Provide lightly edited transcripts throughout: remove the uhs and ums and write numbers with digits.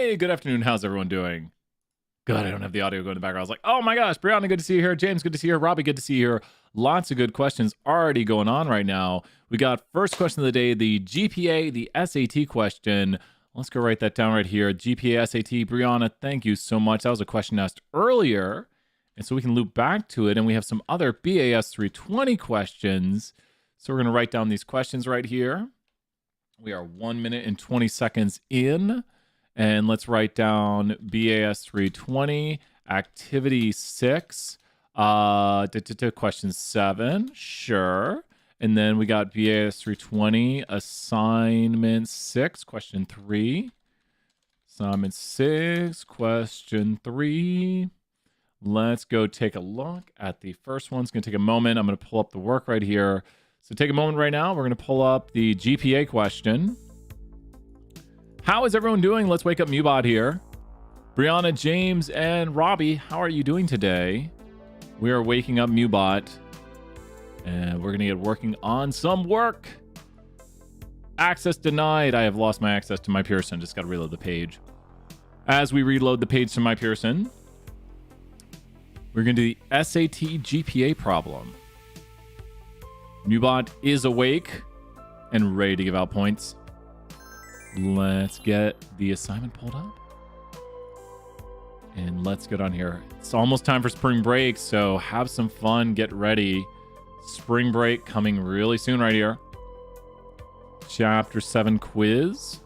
Hey, good afternoon. How's everyone doing? Good. I don't have the audio going in the background. I was like, oh my gosh, Brianna, good to see you here. James, good to see you here. Robbie, good to see you here. Lots of good questions already going on right now. We got first question of the day, the GPA, the SAT question. Let's go write that down right here. GPA, SAT. Brianna, thank you so much. That was a question asked earlier. And so we can loop back to it. And we have some other BAS 320 questions. So we're going to write down these questions right here. We are 1 minute and 20 seconds in. And let's write down BAS 320, activity 6, question 7, sure. And then we got BAS 320, assignment 6, question 3. Assignment 6, question 3. Let's go take a look at the first one. It's going to take a moment. I'm going to pull up the work right here. So take a moment right now. We're going to pull up the GPA question. How is everyone doing? Let's wake up Mubot here. Brianna, James, and Robbie, how are you doing today? We are waking up Mubot, and we're going to get working on some work. Access denied. I have lost my access to my Pearson. Just got to reload the page. As we reload the page to my Pearson, we're going to do the SAT GPA problem. Mubot is awake and ready to give out points. Let's get the assignment pulled up. And let's get on here. It's almost time for spring break, so have some fun, get ready. Spring break coming really soon right here. Chapter 7 quiz.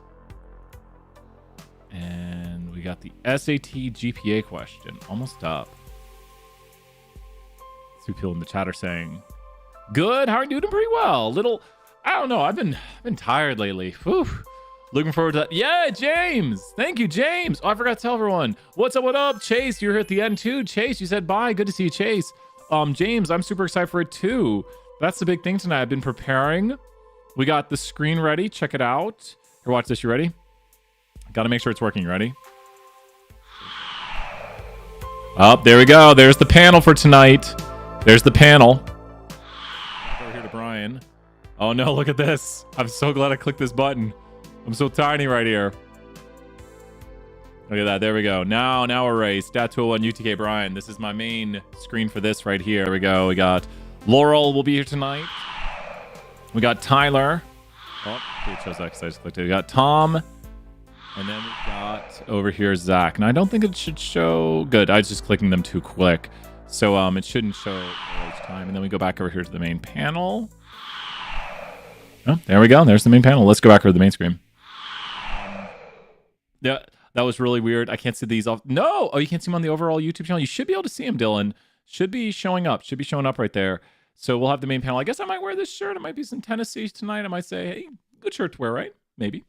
And we got the SAT GPA question. Almost up. See people in the chat are saying, good, how are you doing? Pretty well. I don't know, I've been tired lately. Whew. Looking forward to that. Yeah, James. Thank you, James. Oh, I forgot to tell everyone. What's up, what up? Chase, you're here at the end too. Chase, you said bye. Good to see you, Chase. James, I'm super excited for it too. That's the big thing tonight. I've been preparing. We got the screen ready. Check it out. Here, watch this. You ready? Got to make sure it's working. Ready? Oh, there we go. There's the panel for tonight. There's the panel. Over here to Brian. Oh no, look at this. I'm so glad I clicked this button. I'm so tiny right here. Look at that. There we go. Now we're ready. Stat 201 UTK Brian. This is my main screen for this right here. There we go. We got Laurel will be here tonight. We got Tyler. Oh, it shows that because I just clicked it. We got Tom. And then we got over here Zach. And I don't think it should show. Good. I was just clicking them too quick. So it shouldn't show each time. And then we go back over here to the main panel. Oh, there we go. There's the main panel. Let's go back over to the main screen. Yeah, that was really weird. I can't see these off. No! Oh, you can't see them on the overall YouTube channel. You should be able to see them, Dylan. Should be showing up. Should be showing up right there. So we'll have the main panel. I guess I might wear this shirt. It might be some Tennessee tonight. I might say, hey, good shirt to wear, right? Maybe.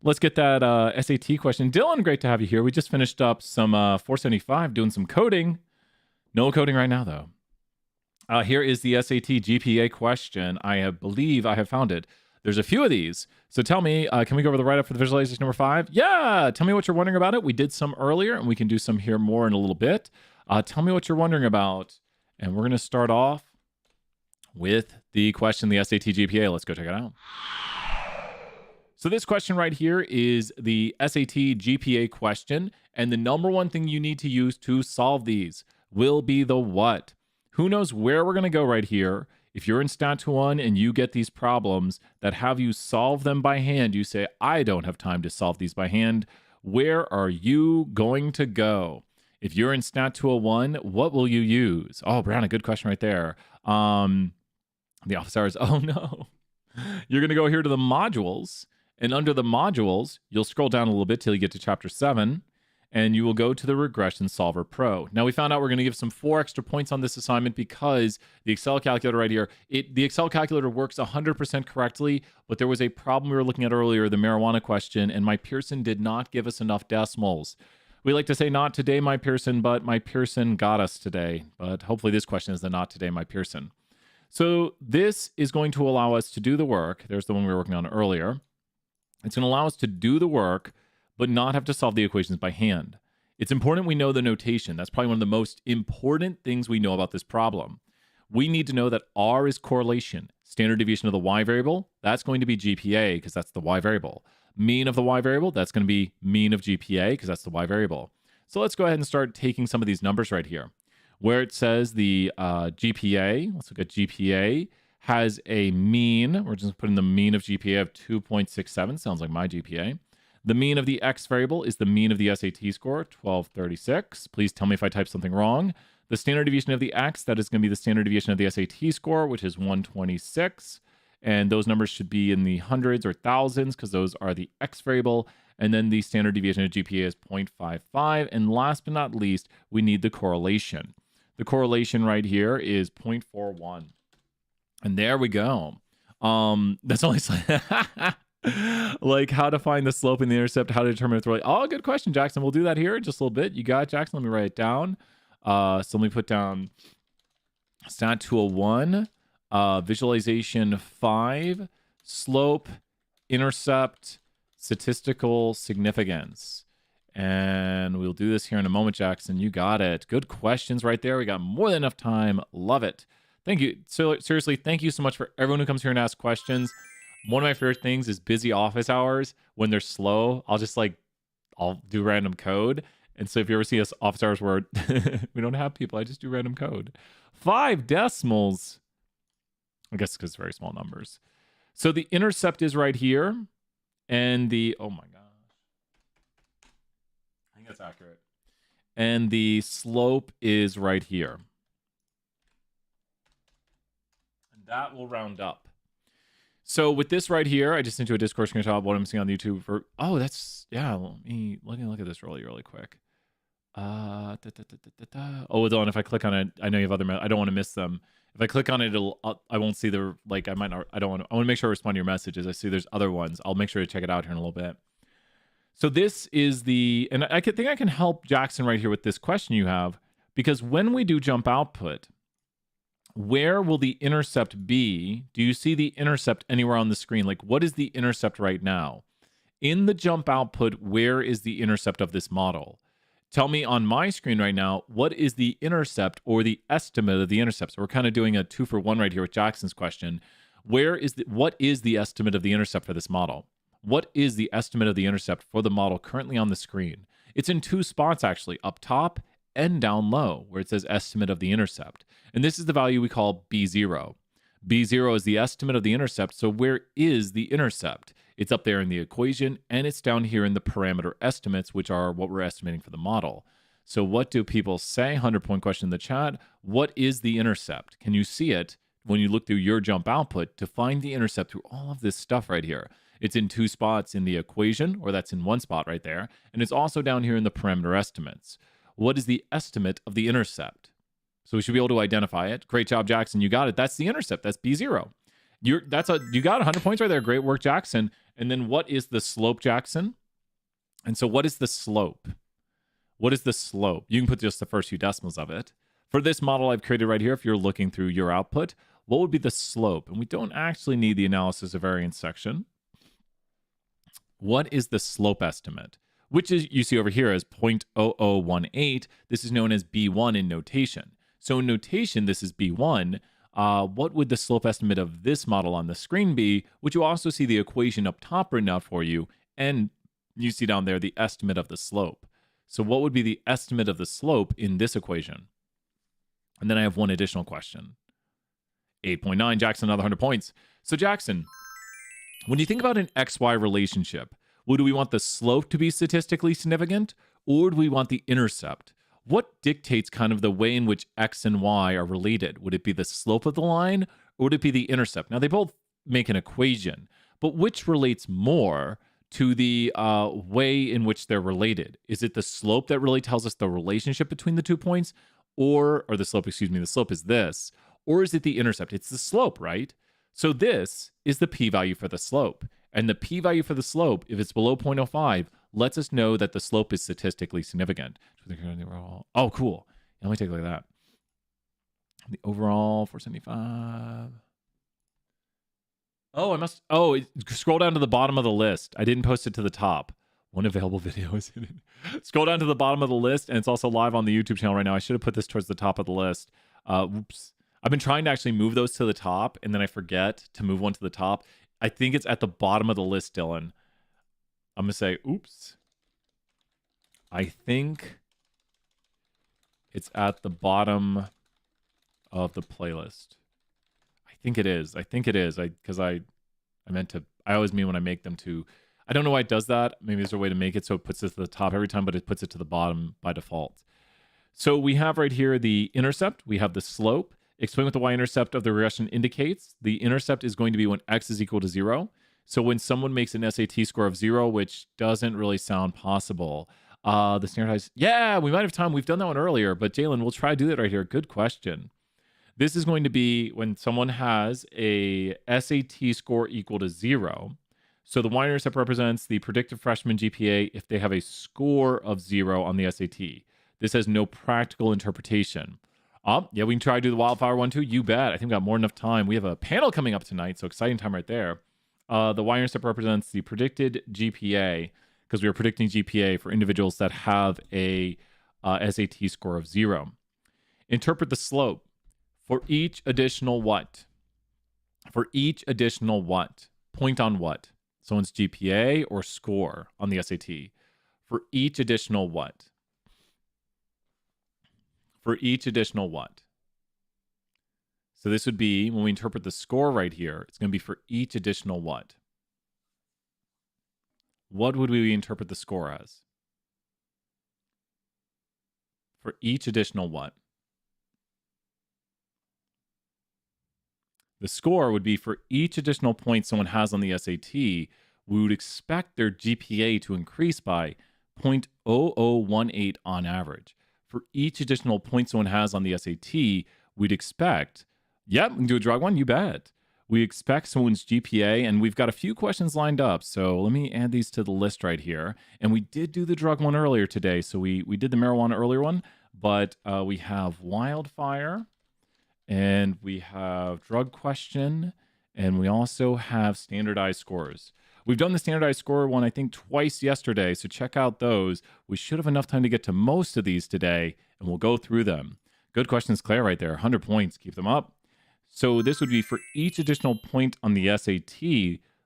Let's get that SAT question. Dylan, great to have you here. We just finished up some 475 doing some coding. No coding right now, though. Here is the SAT GPA question. I believe I have found it. There's a few of these. So tell me, can we go over the write-up for the visualization number 5? Yeah, tell me what you're wondering about it. We did some earlier, and we can do some here more in a little bit. Tell me what you're wondering about. And we're going to start off with the question, the SAT GPA. Let's go check it out. So this question right here is the SAT GPA question. And the number one thing you need to use to solve these will be the what. Who knows where we're going to go right here. If you're in Stat 1 and you get these problems that have you solve them by hand, you say, I don't have time to solve these by hand. Where are you going to go? If you're in Stat 201, what will you use? Oh, Brianna, good question right there. The officers, oh no. You're going to go here to the modules. And under the modules, you'll scroll down a little bit till you get to Chapter 7. And you will go to the Regression Solver Pro. Now, we found out we're going to give some 4 extra points on this assignment because the Excel calculator right here, the Excel calculator works 100% correctly, but there was a problem we were looking at earlier, the marijuana question, and my Pearson did not give us enough decimals. We like to say, not today, my Pearson, but my Pearson got us today. But hopefully this question is the not today, my Pearson. So this is going to allow us to do the work. There's the one we were working on earlier. It's going to allow us to do the work, but not have to solve the equations by hand. It's important we know the notation. That's probably one of the most important things we know about this problem. We need to know that R is correlation. Standard deviation of the Y variable, that's going to be GPA because that's the Y variable. Mean of the y variable, that's going to be mean of GPA because that's the y variable. So let's go ahead and start taking some of these numbers right here. Where it says the GPA, let's look at GPA, has a mean. We're just putting the mean of GPA of 2.67. Sounds like my GPA. The mean of the X variable is the mean of the SAT score, 1236. Please tell me if I type something wrong. The standard deviation of the X, that is going to be the standard deviation of the SAT score, which is 126. And those numbers should be in the hundreds or thousands because those are the X variable. And then the standard deviation of GPA is 0.55. And last but not least, we need the correlation. The correlation right here is 0.41. And there we go. That's only like how to find the slope and the intercept, how to determine if they're like, oh, good question, Jackson. We'll do that here in just a little bit. You got it, Jackson. Let me write it down. So let me put down Stat 201, visualization 5, slope, intercept, statistical significance. And we'll do this here in a moment, Jackson. You got it. Good questions right there. We got more than enough time. Love it. Thank you. So seriously, thank you so much for everyone who comes here and asks questions. One of my favorite things is busy office hours. When they're slow, I'll do random code. And so if you ever see us office hours where we don't have people, I just do random code. 5 decimals. I guess because it's very small numbers. So the intercept is right here. And oh my gosh. I think that's accurate. And the slope is right here. And that will round up. So with this right here, I just sent you a Discord screenshot of what I'm seeing on YouTube for. Oh, that's yeah. Let me look at this really quick. Oh, Dylan, if I click on it, I know you have other. I don't want to miss them. If I click on it, I won't see the like. I might not. I want to make sure I respond to your messages. I see there's other ones. I'll make sure to check it out here in a little bit. So this is and I think I can help Jackson right here with this question you have, because when we do jump output, where will the intercept be? Do you see the intercept anywhere on the screen? Like, what is the intercept right now? In the jump output, where is the intercept of this model? Tell me on my screen right now, what is the intercept or the estimate of the intercept? So we're kind of doing a 2-for-1 right here with Jackson's question. What is the estimate of the intercept for this model? What is the estimate of the intercept for the model currently on the screen? It's in 2 spots, actually, up top and down low, where it says estimate of the intercept. And this is the value we call B0. B0 is the estimate of the intercept. So where is the intercept? It's up there in the equation, and it's down here in the parameter estimates, which are what we're estimating for the model. So what do people say? 100-point question in the chat. What is the intercept? Can you see it when you look through your jump output to find the intercept through all of this stuff right here? It's in 2 spots in the equation, or that's in 1 spot right there. And it's also down here in the parameter estimates. What is the estimate of the intercept? So we should be able to identify it. Great job, Jackson. You got it. That's the intercept. That's B0. You got 100 points right there. Great work, Jackson. And then what is the slope, Jackson? And so what is the slope? What is the slope? You can put just the first few decimals of it. For this model I've created right here, if you're looking through your output, what would be the slope? And we don't actually need the analysis of variance section. What is the slope estimate? Which is, you see over here as 0.0018. This is known as B1 in notation. So in notation, this is B1. What would the slope estimate of this model on the screen be? Which you also see the equation up top written out for you. And you see down there the estimate of the slope. So what would be the estimate of the slope in this equation? And then I have one additional question. 8.9, Jackson, another 100 points. So Jackson, when you think about an XY relationship, would we want the slope to be statistically significant, or do we want the intercept? What dictates kind of the way in which X and Y are related? Would it be the slope of the line, or would it be the intercept? Now, they both make an equation, but which relates more to the way in which they're related? Is it the slope that really tells us the relationship between the 2 points, or the slope, excuse me, the slope is this, or is it the intercept? It's the slope, right? So this is the p-value for the slope. And the p-value for the slope, if it's below 0.05, lets us know that the slope is statistically significant. Oh, cool. Let me take a look at that. The overall 475. Scroll down to the bottom of the list. I didn't post it to the top. One available video is hidden. Scroll down to the bottom of the list, and it's also live on the YouTube channel right now. I should have put this towards the top of the list. Whoops. I've been trying to actually move those to the top, and then I forget to move one to the top. I think it's at the bottom of the list, Dylan. I'm going to say, oops. I think it's at the bottom of the playlist. I think it is. Because I meant to, I always mean when I make them to, I don't know why it does that. Maybe there's a way to make it so it puts it to the top every time, but it puts it to the bottom by default. So we have right here the intercept. We have the slope. Explain what the y-intercept of the regression indicates. The intercept is going to be when x is equal to 0. So when someone makes an SAT score of 0, which doesn't really sound possible, the standardized, yeah, we might have time. We've done that one earlier, but Jalen, we'll try to do that right here. Good question. This is going to be when someone has a SAT score equal to 0. So the y-intercept represents the predicted freshman GPA if they have a score of 0 on the SAT. This has no practical interpretation. Yeah, we can try to do the wildfire one too. You bet. I think we got more than enough time. We have a panel coming up tonight, so exciting time right there. The y-intercept represents the predicted GPA because we are predicting GPA for individuals that have a SAT score of 0. Interpret the slope for each additional what? For each additional what? Point on what? Someone's GPA or score on the SAT. For each additional what? For each additional what? So this would be, when we interpret the score right here, it's going to be for each additional what? What would we interpret the score as? For each additional what? The score would be for each additional point someone has on the SAT, we would expect their GPA to increase by 0.0018 on average. For each additional point someone has on the SAT, we'd expect, yep, we can do a drug one, you bet. We expect someone's GPA, and we've got a few questions lined up. So let me add these to the list right here. And we did do the drug one earlier today. So we did the marijuana earlier one, but we have wildfire, and we have drug question, and we also have standardized scores. We've done the standardized score one, I think, twice yesterday, so check out those. We should have enough time to get to most of these today, and we'll go through them. Good questions, Claire, right there. 100 points. Keep them up. So this would be for each additional point on the SAT,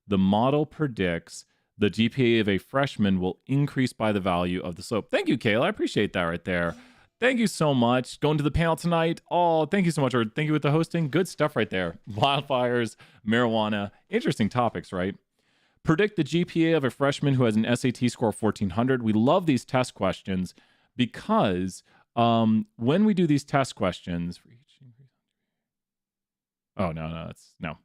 the model predicts the GPA of a freshman will increase by the value of the slope. Thank you, Kayla. I appreciate that right there. Thank you so much. Going to the panel tonight. Oh, thank you so much. Or thank you with the hosting. Good stuff right there. Wildfires, marijuana. Interesting topics, right? Predict the GPA of a freshman who has an SAT score of 1400. We love these test questions because when we do these test questions, no.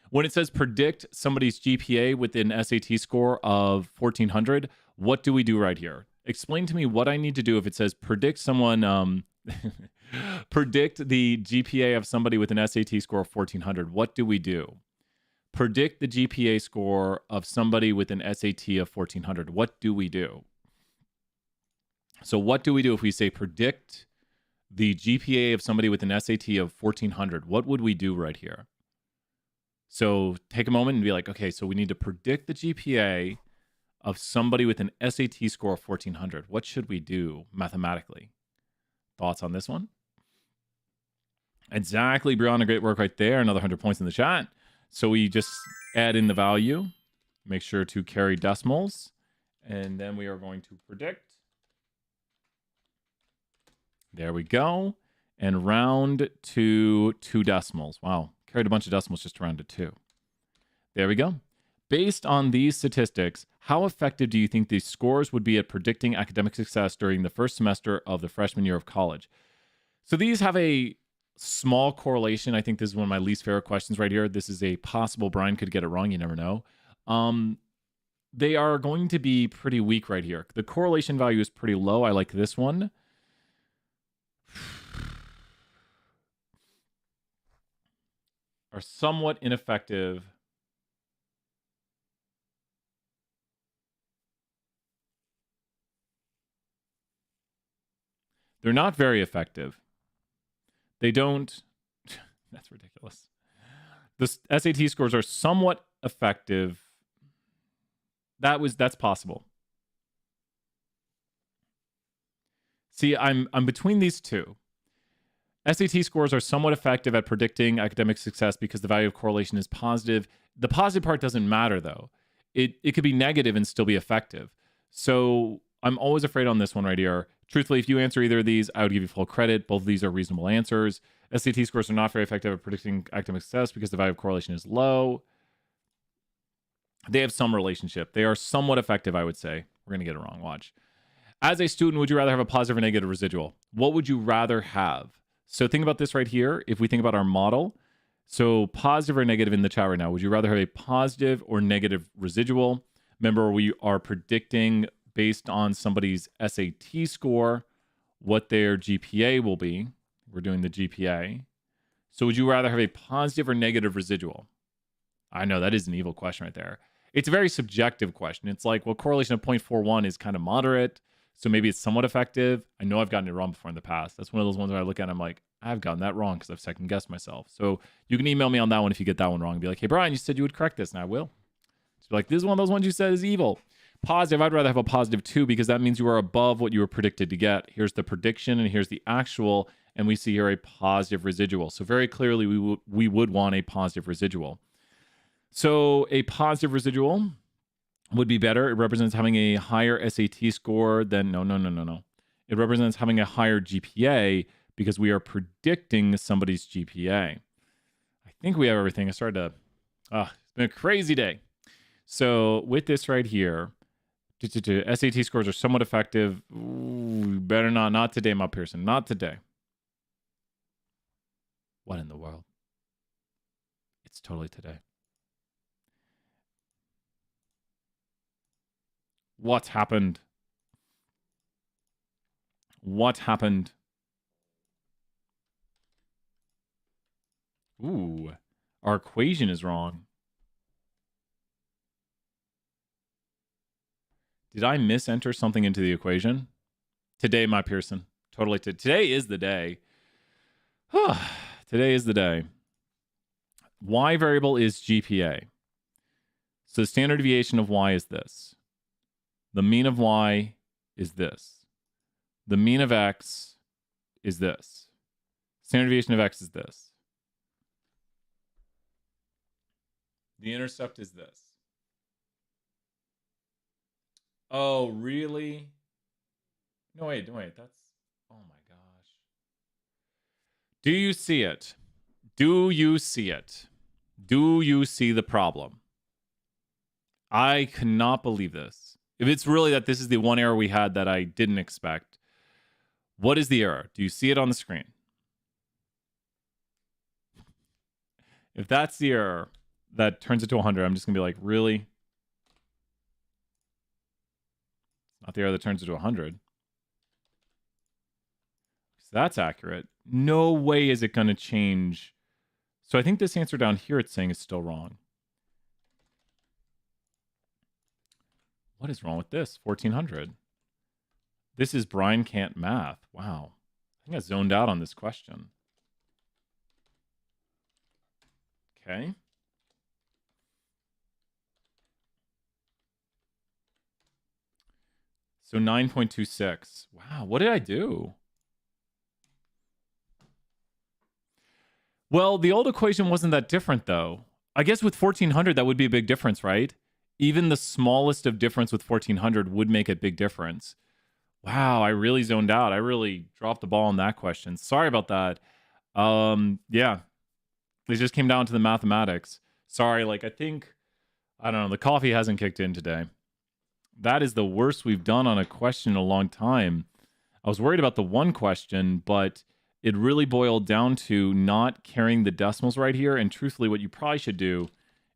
When it says predict somebody's GPA with an SAT score of 1400, what do we do right here? Explain to me what I need to do if it says predict someone, predict the GPA of somebody with an SAT score of 1400. What do we do? Predict the GPA score of somebody with an SAT of 1400. What do we do? So what do we do if we say predict the GPA of somebody with an SAT of 1400? What would we do right here? So take a moment and be like, okay, so we need to predict the GPA of somebody with an SAT score of 1400. What should we do mathematically? Thoughts on this one? Exactly, Brianna. Great work right there. Another 100 points in the chat. So we just add in the value, make sure to carry decimals, and then we are going to predict. There we go. And round to 2 decimals. Wow. Carried a bunch of decimals just to round to 2. There we go. Based on these statistics, how effective do you think these scores would be at predicting academic success during the first semester of the freshman year of college? So these have a small correlation. I think this is one of my least favorite questions right here. This is a possible Brian could get it wrong. You never know. They are going to be pretty weak right here. The correlation value is pretty low. I like this one. Are somewhat ineffective. They're not very effective. They don't. That's ridiculous. The SAT scores are somewhat effective. That's possible. See, I'm between these two. SAT scores are somewhat effective at predicting academic success because the value of correlation is positive. The positive part doesn't matter, though. it could be negative and still be effective. So I'm always afraid on this one right here. Truthfully, if you answer either of these, I would give you full credit. Both of these are reasonable answers. SAT scores are not very effective at predicting academic success because the value of correlation is low. They have some relationship. They are somewhat effective, I would say. We're going to get it wrong. Watch. As a student, would you rather have a positive or negative residual? What would you rather have? So think about this right here. If we think about our model, so positive or negative in the chat right now, would you rather have a positive or negative residual? Remember, we are predicting based on somebody's SAT score what their GPA will be. We're doing the GPA. So would you rather have a positive or negative residual? I know that is an evil question right there. It's a very subjective question. It's like, well, correlation of 0.41 is kind of moderate, so maybe it's somewhat effective. I know I've gotten it wrong before in the past. That's one of those ones where I look at and I'm like, I've gotten that wrong because I've second guessed myself. So you can email me on that one if you get that one wrong. Be like, hey, Brian, you said you would correct this, and I will. Just be like, this is one of those ones you said is evil. Positive, I'd rather have a positive 2 because that means you are above what you were predicted to get. Here's the prediction and here's the actual, and we see here a positive residual. So very clearly we would want a positive residual. So a positive residual would be better. It represents having a higher SAT score than, no. It represents having a higher GPA because we are predicting somebody's GPA. I think we have everything. I started to, it's been a crazy day. So with this right here, SAT scores are somewhat effective. Ooh, better not today, my Pearson, not today. What in the world? It's totally today. What happened? What happened? Ooh, our equation is wrong. Did I misenter something into the equation? Today, my Pearson. Totally. Today is the day. Today is the day. Y variable is GPA. So the standard deviation of Y is this. The mean of Y is this. The mean of X is this. Standard deviation of X is this. The intercept is this. Oh, really? No, wait. That's, oh my gosh. Do you see it? Do you see it? Do you see the problem? I cannot believe this. If it's really that this is the one error we had that I didn't expect, what is the error? Do you see it on the screen? If that's the error that turns it to 100, I'm just going to be like, really? Not the error that turns it to 100. So that's accurate. No way is it going to change. So I think this answer down here it's saying is still wrong. What is wrong with this? 1400. This is Brian can't math. Wow. I think I zoned out on this question. Okay. So 9.26. Wow, what did I do? Well, the old equation wasn't that different, though. I guess with 1400, that would be a big difference, right? Even the smallest of difference with 1400 would make a big difference. Wow, I really zoned out. I really dropped the ball on that question. Sorry about that. Yeah, it just came down to the mathematics. Sorry, I think, I don't know, the coffee hasn't kicked in today. That is the worst we've done on a question in a long time. I was worried about the one question, but it really boiled down to not carrying the decimals right here. And truthfully, what you probably should do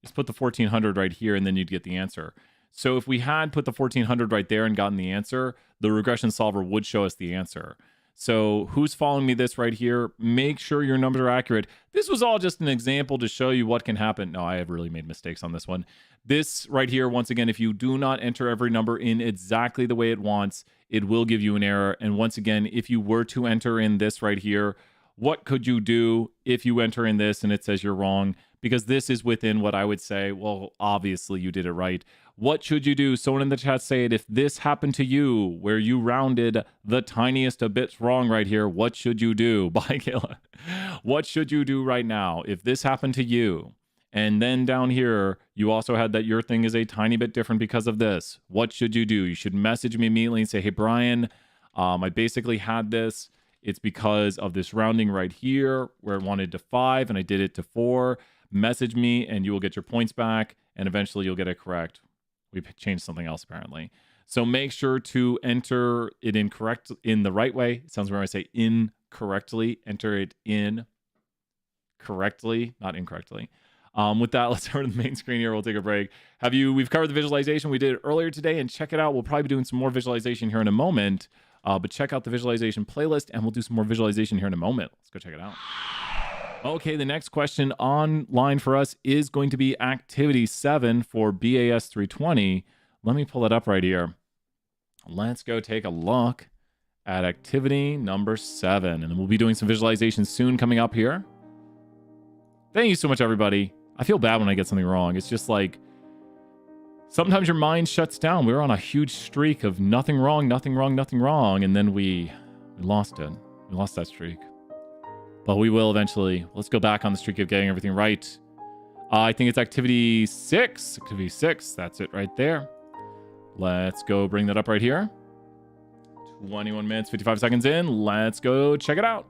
is put the 1400 right here, and then you'd get the answer. So if we had put the 1400 right there and gotten the answer, the regression solver would show us the answer. So who's following me this right here? Make sure your numbers are accurate. This was all just an example to show you what can happen. No, I have really made mistakes on this one. This right here, once again, if you do not enter every number in exactly the way it wants, it will give you an error. And once again, if you were to enter in this right here, what could you do if you enter in this and it says you're wrong? Because this is within what I would say, well, obviously you did it right. What should you do? Someone in the chat say it. If this happened to you, where you rounded the tiniest of bits wrong right here, what should you do? Bye, Kayla. What should you do right now? If this happened to you, And then down here, you also had that your thing is a tiny bit different because of this. What should you do? You should message me immediately and say, hey, Brian, I basically had this. It's because of this rounding right here where it wanted to 5 and I did it to 4. Message me and you will get your points back and eventually you'll get it correct. We've changed something else apparently. So make sure to enter it in the right way. It sounds weird when I say incorrectly. Enter it in correctly, not incorrectly. With that, let's start with the main screen here. We'll take a break. We've covered the visualization. We did it earlier today, and check it out. We'll probably be doing some more visualization here in a moment, but check out the visualization playlist, and we'll do some more visualization here in a moment. Let's go check it out. Okay, the next question online for us is going to be activity 7 for BAS 320. Let me pull it up right here. Let's go take a look at activity number 7, and then we'll be doing some visualization soon coming up here. Thank you so much, everybody. I feel bad when I get something wrong. It's just like, sometimes your mind shuts down. We were on a huge streak of nothing wrong, and then we lost it. We lost that streak. But we will eventually. Let's go back on the streak of getting everything right. I think it's activity 6. Activity 6, that's it right there. Let's go bring that up right here. 21 minutes, 55 seconds in. Let's go check it out.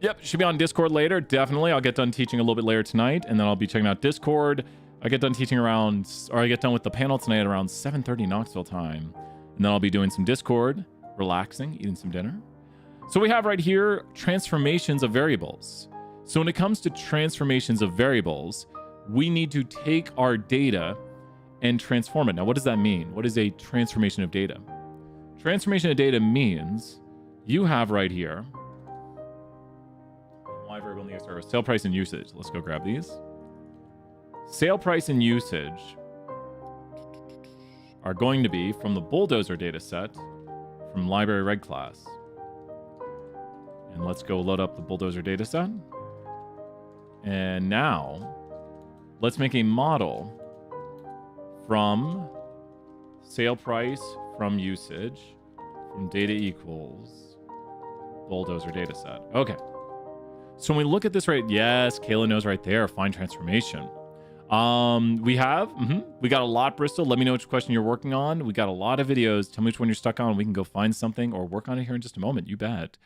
Yep, should be on Discord later, definitely. I'll get done teaching a little bit later tonight, and then I'll be checking out Discord. I get done teaching I get done with the panel tonight around 7:30 Knoxville time. And then I'll be doing some Discord, relaxing, eating some dinner. So we have right here, transformations of variables. So when it comes to transformations of variables, we need to take our data and transform it. Now, what does that mean? What is a transformation of data? Transformation of data means you have right here, variable in the service, sale price and usage. Let's go grab these. Sale price and usage are going to be from the bulldozer data set from library reg class. And let's go load up the bulldozer data set. And now let's make a model from sale price from usage from data equals bulldozer data set. Okay. So when we look at this right, yes, Kayla knows right there, find transformation. We got a lot, Bristol. Let me know which question you're working on. We got a lot of videos. Tell me which one you're stuck on. We can go find something or work on it here in just a moment. You bet.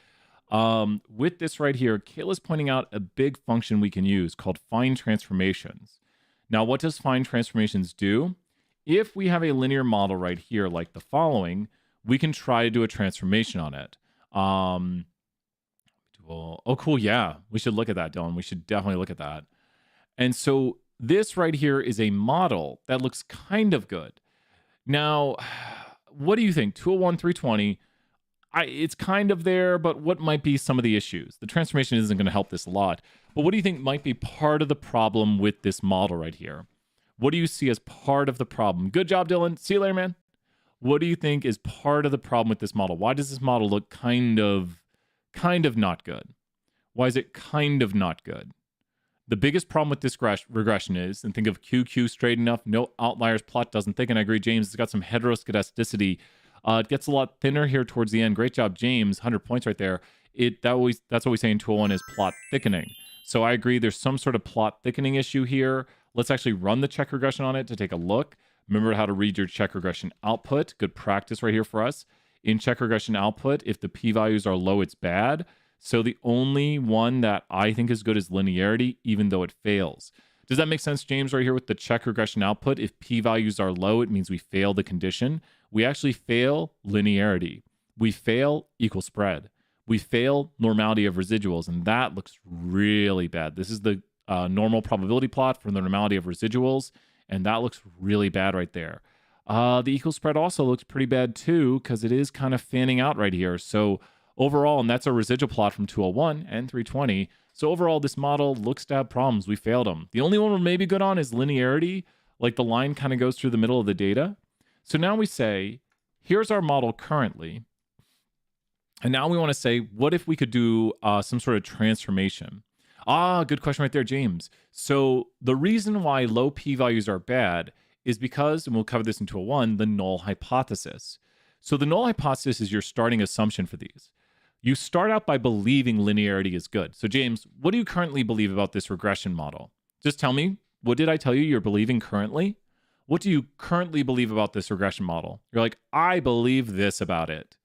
With this right here, Kayla's pointing out a big function we can use called find transformations. Now, what does find transformations do? If we have a linear model right here, like the following, we can try to do a transformation on it. Oh, cool. Yeah, we should look at that, Dylan. We should definitely look at that. And so this right here is a model that looks kind of good. Now, what do you think? 201, 320, it's kind of there, but what might be some of the issues? The transformation isn't going to help this a lot. But what do you think might be part of the problem with this model right here? What do you see as part of the problem? Good job, Dylan. See you later, man. What do you think is part of the problem with this model? Why does this model look kind of not good? Why is it kind of not good? The biggest problem with this regression is, and think of QQ straight enough, no outliers, plot doesn't think, and I agree, James, it's got some heteroscedasticity. It gets a lot thinner here towards the end. Great job, James, 100 points right there. That's what we say in 201 is plot thickening. So I agree, there's some sort of plot thickening issue here. Let's actually run the check regression on it to take a look. Remember how to read your check regression output. Good practice right here for us. In check regression output, if the p-values are low, it's bad. So the only one that I think is good is linearity, even though it fails. Does that make sense, James, right here with the check regression output? If p-values are low, it means we fail the condition. We actually fail linearity. We fail equal spread. We fail normality of residuals, and that looks really bad. This is the normal probability plot for the normality of residuals, and that looks really bad right there. The equal spread also looks pretty bad too, because it is kind of fanning out right here. So overall, and that's a residual plot from 201 and 320. So overall, this model looks to have problems. We failed them. The only one we're maybe good on is linearity. Like the line kind of goes through the middle of the data. So now we say, here's our model currently. And now we want to say, what if we could do some sort of transformation? Good question right there, James. So the reason why low p-values are bad is because, and we'll cover this in 201, the null hypothesis. So the null hypothesis is your starting assumption for these. You start out by believing linearity is good. So James, what do you currently believe about this regression model? Just tell me, what did I tell you you're believing currently? What do you currently believe about this regression model? You're like, I believe this about it.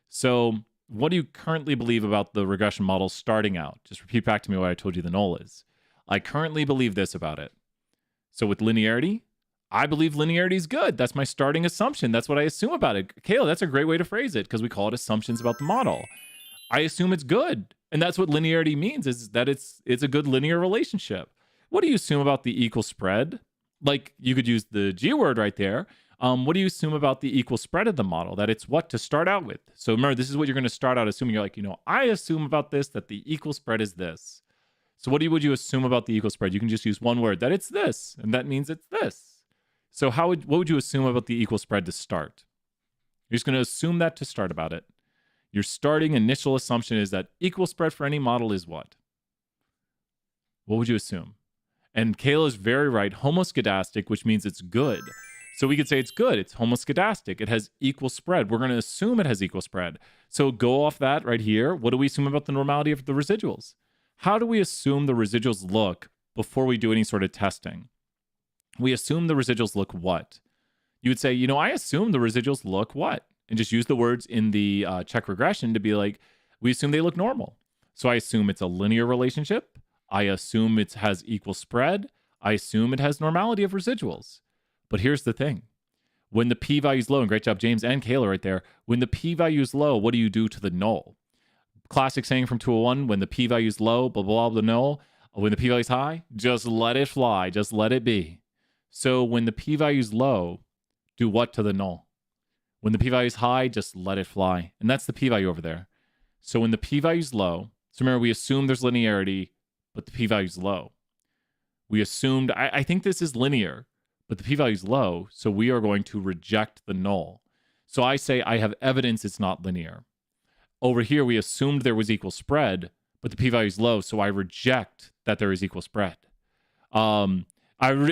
So what do you currently believe about the regression model starting out? Just repeat back to me what I told you the null is. I currently believe this about it. So with linearity, I believe linearity is good. That's my starting assumption. That's what I assume about it. Kayla, that's a great way to phrase it because we call it assumptions about the model. I assume it's good. And that's what linearity means, is that it's a good linear relationship. What do you assume about the equal spread? Like, you could use the G word right there. What do you assume about the equal spread of the model? That it's what to start out with. So remember, this is what you're going to start out assuming. You're like, I assume about this that the equal spread is this. So what would you assume about the equal spread? You can just use one word, that it's this, and that means it's this. So what would you assume about the equal spread to start? You're just going to assume that to start about it. Your starting initial assumption is that equal spread for any model is what? What would you assume? And Kayla is very right. Homoscedastic, which means it's good. So we could say it's good. It's homoscedastic. It has equal spread. We're going to assume it has equal spread. So go off that right here. What do we assume about the normality of the residuals? How do we assume the residuals look before we do any sort of testing? We assume the residuals look what? You would say, I assume the residuals look what? And just use the words in the check regression to be like, we assume they look normal. So I assume it's a linear relationship. I assume it has equal spread. I assume it has normality of residuals. But here's the thing. When the p-value is low, and great job, James and Kayla right there, when the p-value is low, what do you do to the null? Classic saying from 201, when the p-value is low, blah, blah, blah, the null. When the p-value is high, just let it fly. Just let it be. So when the p-value is low, do what to the null? When the p-value is high, just let it fly. And that's the p-value over there. So when the p-value is low, so remember, we assume there's linearity, but the p-value is low. We assumed, I think this is linear, but the p-value is low, so we are going to reject the null. So I say I have evidence it's not linear. Over here, we assumed there was equal spread, but the p-value is low, so I reject that there is equal spread.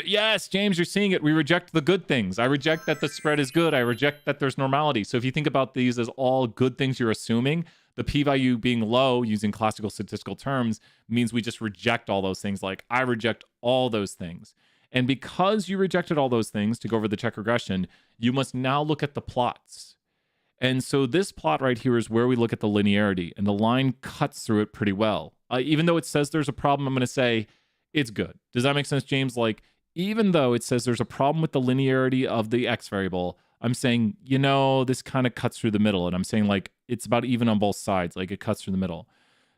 Yes, James, you're seeing it. We reject the good things. I reject that the spread is good. I reject that there's normality. So if you think about these as all good things you're assuming, the p-value being low, using classical statistical terms, means we just reject all those things. Like, I reject all those things. And because you rejected all those things, to go over the check regression, you must now look at the plots. And so this plot right here is where we look at the linearity, and the line cuts through it pretty well. Even though it says there's a problem, I'm going to say it's good. Does that make sense, James? Like, even though it says there's a problem with the linearity of the X variable, I'm saying, this kind of cuts through the middle. And I'm saying, like, it's about even on both sides. Like, it cuts through the middle.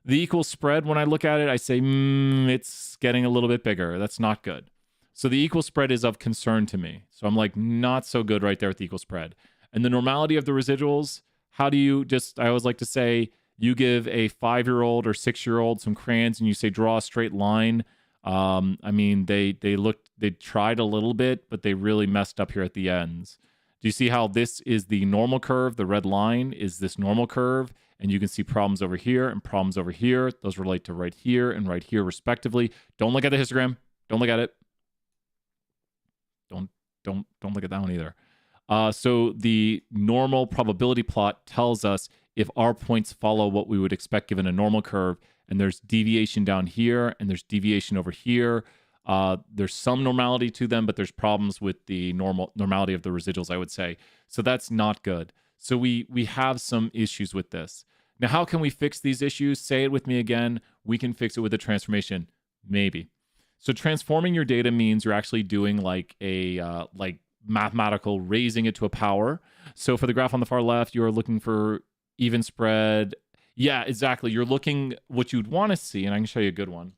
The equal spread, when I look at it, I say, it's getting a little bit bigger. That's not good. So the equal spread is of concern to me. So I'm like, not so good right there with the equal spread. And the normality of the residuals, how do you I always like to say, you give a 5-year-old or 6-year-old some crayons and you say, draw a straight line. They tried a little bit, but they really messed up here at the ends. Do you see how this is the normal curve? The red line is this normal curve, and you can see problems over here and problems over here. Those relate to right here and right here, respectively. Don't look at the histogram. Don't look at it. Don't look at that one either. So the normal probability plot tells us if our points follow what we would expect given a normal curve, and there's deviation down here, and there's deviation over here. There's some normality to them, but there's problems with the normality of the residuals, I would say. So that's not good. So we have some issues with this. Now, how can we fix these issues? Say it with me again. We can fix it with a transformation. Maybe. So transforming your data means you're actually doing like a mathematical raising it to a power. So for the graph on the far left, you're looking for even spread. Yeah, exactly. You're looking what you'd want to see, and I can show you a good one.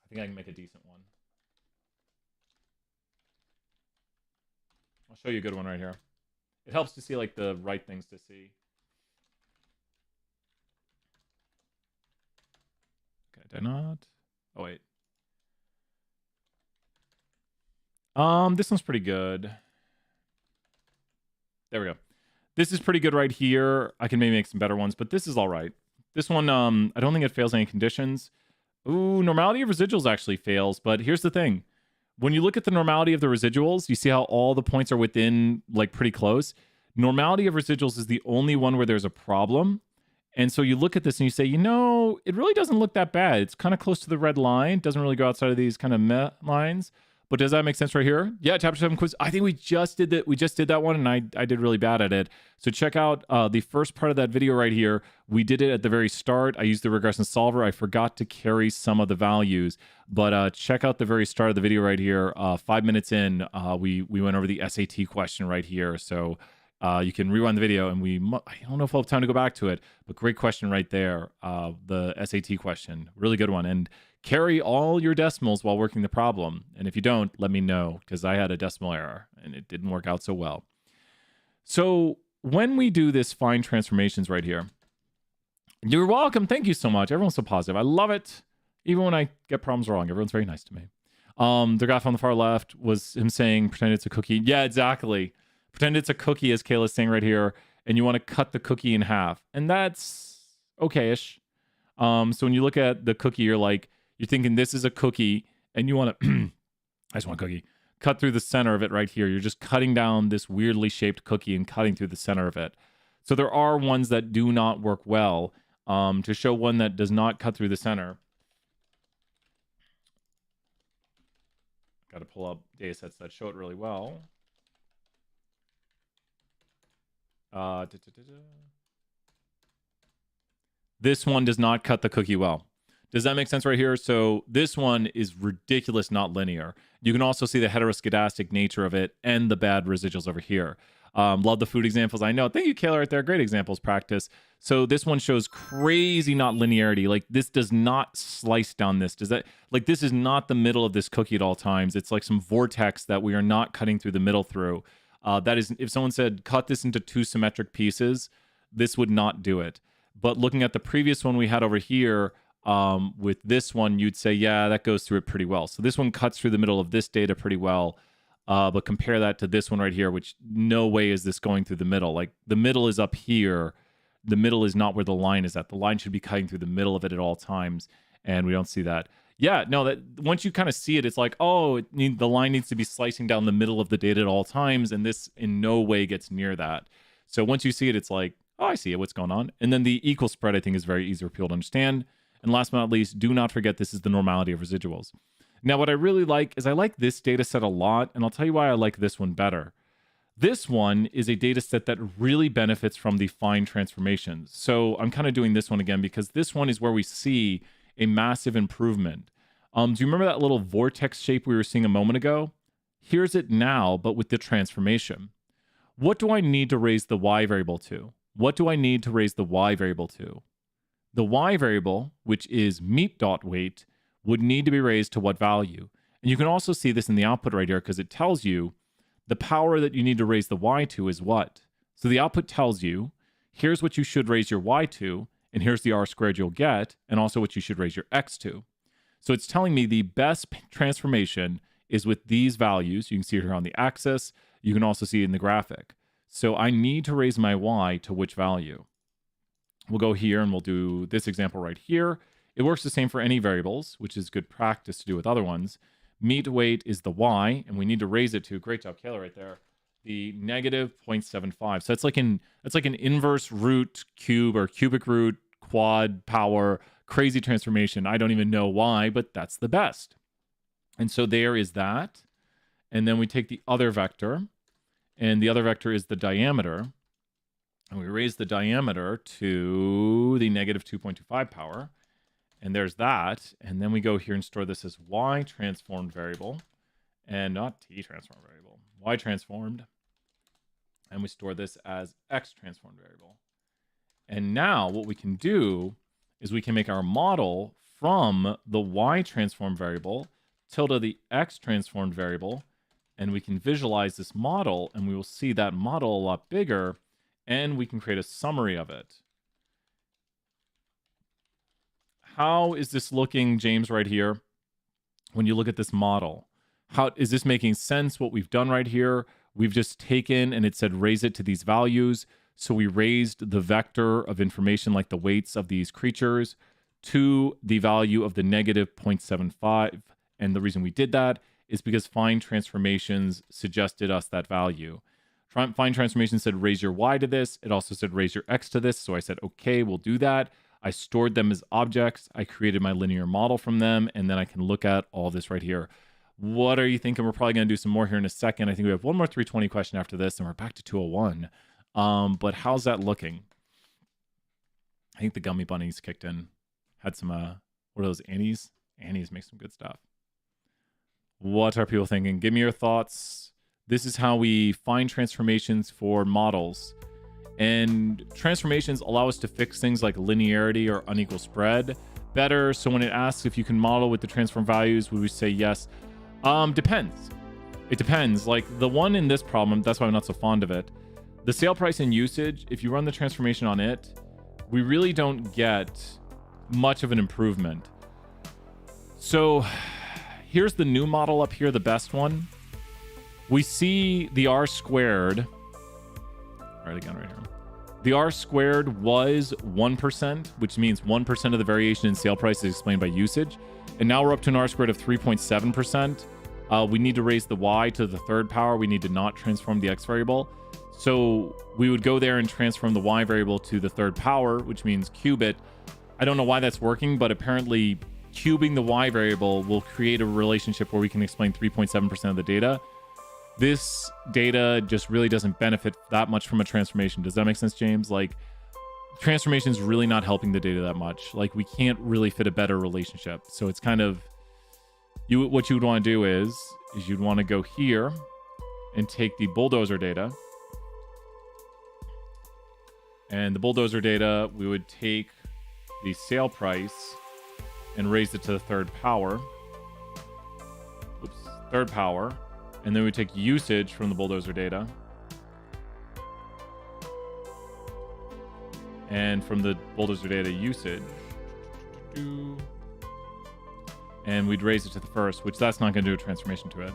I think I can make a decent one. I'll show you a good one right here. It helps to see like the right things to see. Okay, did I not? Oh wait. This one's pretty good. There we go. This is pretty good right here. I can maybe make some better ones, but this is all right. This one, I don't think it fails any conditions. Ooh, normality of residuals actually fails, but here's the thing. When you look at the normality of the residuals, you see how all the points are within, like, pretty close. Normality of residuals is the only one where there's a problem. And so you look at this and you say, you know, it really doesn't look that bad. It's kind of close to the red line. Doesn't really go outside of these kind of meh lines. But does that make sense right here? Yeah, chapter 7 quiz. I think we just did that. We just did that one, and I did really bad at it. So check out the first part of that video right here. We did it at the very start. I used the regression solver. I forgot to carry some of the values, but check out the very start of the video right here. 5 minutes in, we went over the SAT question right here. So you can rewind the video, and I don't know if we'll have time to go back to it, but great question right there. The SAT question, really good one. And carry all your decimals while working the problem. And if you don't, let me know, because I had a decimal error and it didn't work out so well. So when we do this fine transformations right here, you're welcome. Thank you so much. Everyone's so positive. I love it. Even when I get problems wrong, everyone's very nice to me. The graph on the far left was him saying, pretend it's a cookie. Yeah, exactly. Pretend it's a cookie, as Kayla's saying right here, and you want to cut the cookie in half. And that's okay-ish. So when you look at the cookie, you're thinking this is a cookie, and you want to, I just want a cookie, cut through the center of it right here. You're just cutting down this weirdly shaped cookie and cutting through the center of it. So there are ones that do not work well. To show one that does not cut through the center, got to pull up data sets that show it really well. This one does not cut the cookie well. Does that make sense right here? So this one is ridiculous, not linear. You can also see the heteroscedastic nature of it and the bad residuals over here. Love the food examples. I know. Thank you, Kayla, right there. Great examples, practice. So this one shows crazy not linearity. Like this does not slice down this. Does that, like this is not the middle of this cookie at all times. It's like some vortex that we are not cutting through the middle through. That is, if someone said, cut this into 2 symmetric pieces, this would not do it. But looking at the previous one we had over here, with this one, you'd say, yeah, that goes through it pretty well. So this one cuts through the middle of this data pretty well. But compare that to this one right here, which no way is this going through the middle. Like the middle is up here. The middle is not where the line is at. The line should be cutting through the middle of it at all times. And we don't see that. Yeah, no, that once you kind of see it, it's like, oh, the line needs to be slicing down the middle of the data at all times. And this in no way gets near that. So once you see it, it's like, oh, I see it. What's going on? And then the equal spread, I think, is very easy for people to understand. And last but not least, do not forget this is the normality of residuals. Now, what I really like is I like this data set a lot, and I'll tell you why I like this one better. This one is a data set that really benefits from the fine transformations. So I'm kind of doing this one again because this one is where we see a massive improvement. Do you remember that little vortex shape we were seeing a moment ago? Here's it now, but with the transformation. What do I need to raise the y variable to? What do I need to raise the y variable to? The y variable, which is meat.weight, would need to be raised to what value? And you can also see this in the output right here because it tells you the power that you need to raise the y to is what? So the output tells you, here's what you should raise your y to, and here's the r squared you'll get, and also what you should raise your x to. So it's telling me the best transformation is with these values. You can see it here on the axis. You can also see it in the graphic. So I need to raise my y to which value? We'll go here and we'll do this example right here. It works the same for any variables, which is good practice to do with other ones. Meat weight is the y, and we need to raise it to, great job, Kayla, right there, the negative 0.75. So it's like an inverse root cube or cubic root quad power crazy transformation. I don't even know why, but that's the best. And so there is that. And then we take the other vector, and the other vector is the diameter. And we raise the diameter to the negative 2.25 power. And there's that. And then we go here and store this as y transformed variable and not t transformed variable, y transformed. And we store this as x transformed variable. And now what we can do is we can make our model from the y transformed variable tilde the x transformed variable. And we can visualize this model, and we will see that model a lot bigger, and we can create a summary of it. How is this looking, James, right here? When you look at this model, how is this making sense? What we've done right here, we've just taken and it said raise it to these values. So we raised the vector of information like the weights of these creatures to the value of the negative 0.75. And the reason we did that is because fine transformations suggested us that value. Find transformation said raise your y to this. It also said raise your x to this. So I said, okay, we'll do that. I stored them as objects. I created my linear model from them, and then I can look at all this right here. What are you thinking? We're probably going to do some more here in a second. I think we have one more 320 question after this, and we're back to 201. But how's that looking? I think the gummy bunnies kicked in. Had some, what are those, Annie's? Annie's make some good stuff. What are people thinking? Give me your thoughts. This is how we find transformations for models. And transformations allow us to fix things like linearity or unequal spread better. So when it asks if you can model with the transform values, would we say yes? Depends. It depends. Like the one in this problem, that's why I'm not so fond of it. The sale price and usage, if you run the transformation on it, we really don't get much of an improvement. So here's the new model up here, the best one. We see the R squared. All right, again right here. The R squared was 1%, which means 1% of the variation in sale price is explained by usage. And now we're up to an R squared of 3.7%. We need to raise the Y to the third power. We need to not transform the X variable. So we would go there and transform the Y variable to the third power, which means cube it. I don't know why that's working, but apparently cubing the Y variable will create a relationship where we can explain 3.7% of the data. This data just really doesn't benefit that much from a transformation. Does that make sense, James? Like, transformation is really not helping the data that much. Like, we can't really fit a better relationship. So it's kind of, what you would want to do is you'd want to go here and take the bulldozer data. And the bulldozer data, we would take the sale price and raise it to the third power. Oops, third power. And then we take usage from the bulldozer data. And from the bulldozer data usage. And we'd raise it to the first, which that's not going to do a transformation to it.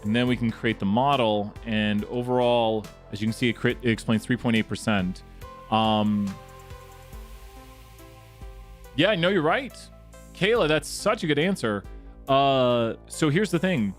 And then we can create the model. And overall, as you can see, it explains 3.8%. Yeah, I know you're right. Kayla, that's such a good answer. So here's the thing.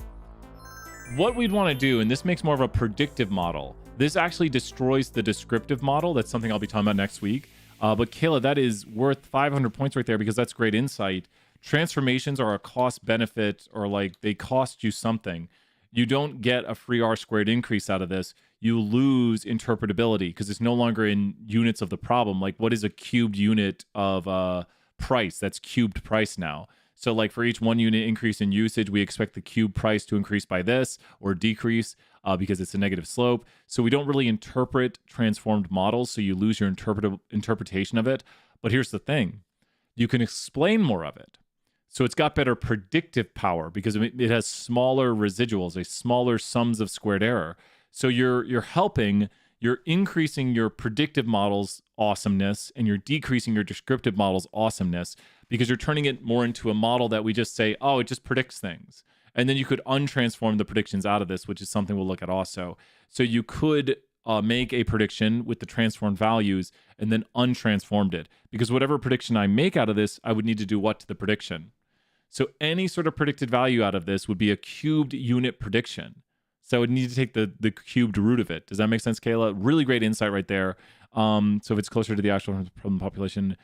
What we'd want to do, and this makes more of a predictive model. This actually destroys the descriptive model. That's something I'll be talking about next week. But Kayla, that is worth 500 points right there because that's great insight. Transformations are a cost benefit, or like they cost you something. You don't get a free R squared increase out of this. You lose interpretability because it's no longer in units of the problem. Like, what is a cubed unit of price? That's cubed price now. So like for each 1 unit increase in usage, we expect the cube price to increase by this or decrease because it's a negative slope. So we don't really interpret transformed models. So you lose your interpretation of it. But here's the thing. You can explain more of it. So it's got better predictive power because it has smaller residuals, a smaller sums of squared error. So you're increasing your predictive models awesomeness and you're decreasing your descriptive models awesomeness because you're turning it more into a model that we just say, oh, it just predicts things. And then you could untransform the predictions out of this, which is something we'll look at also. So you could make a prediction with the transformed values and then untransformed it because whatever prediction I make out of this, I would need to do what to the prediction? So any sort of predicted value out of this would be a cubed unit prediction. So I would need to take the cubed root of it. Does that make sense, Kayla? Really great insight right there. So if it's closer to the actual problem population.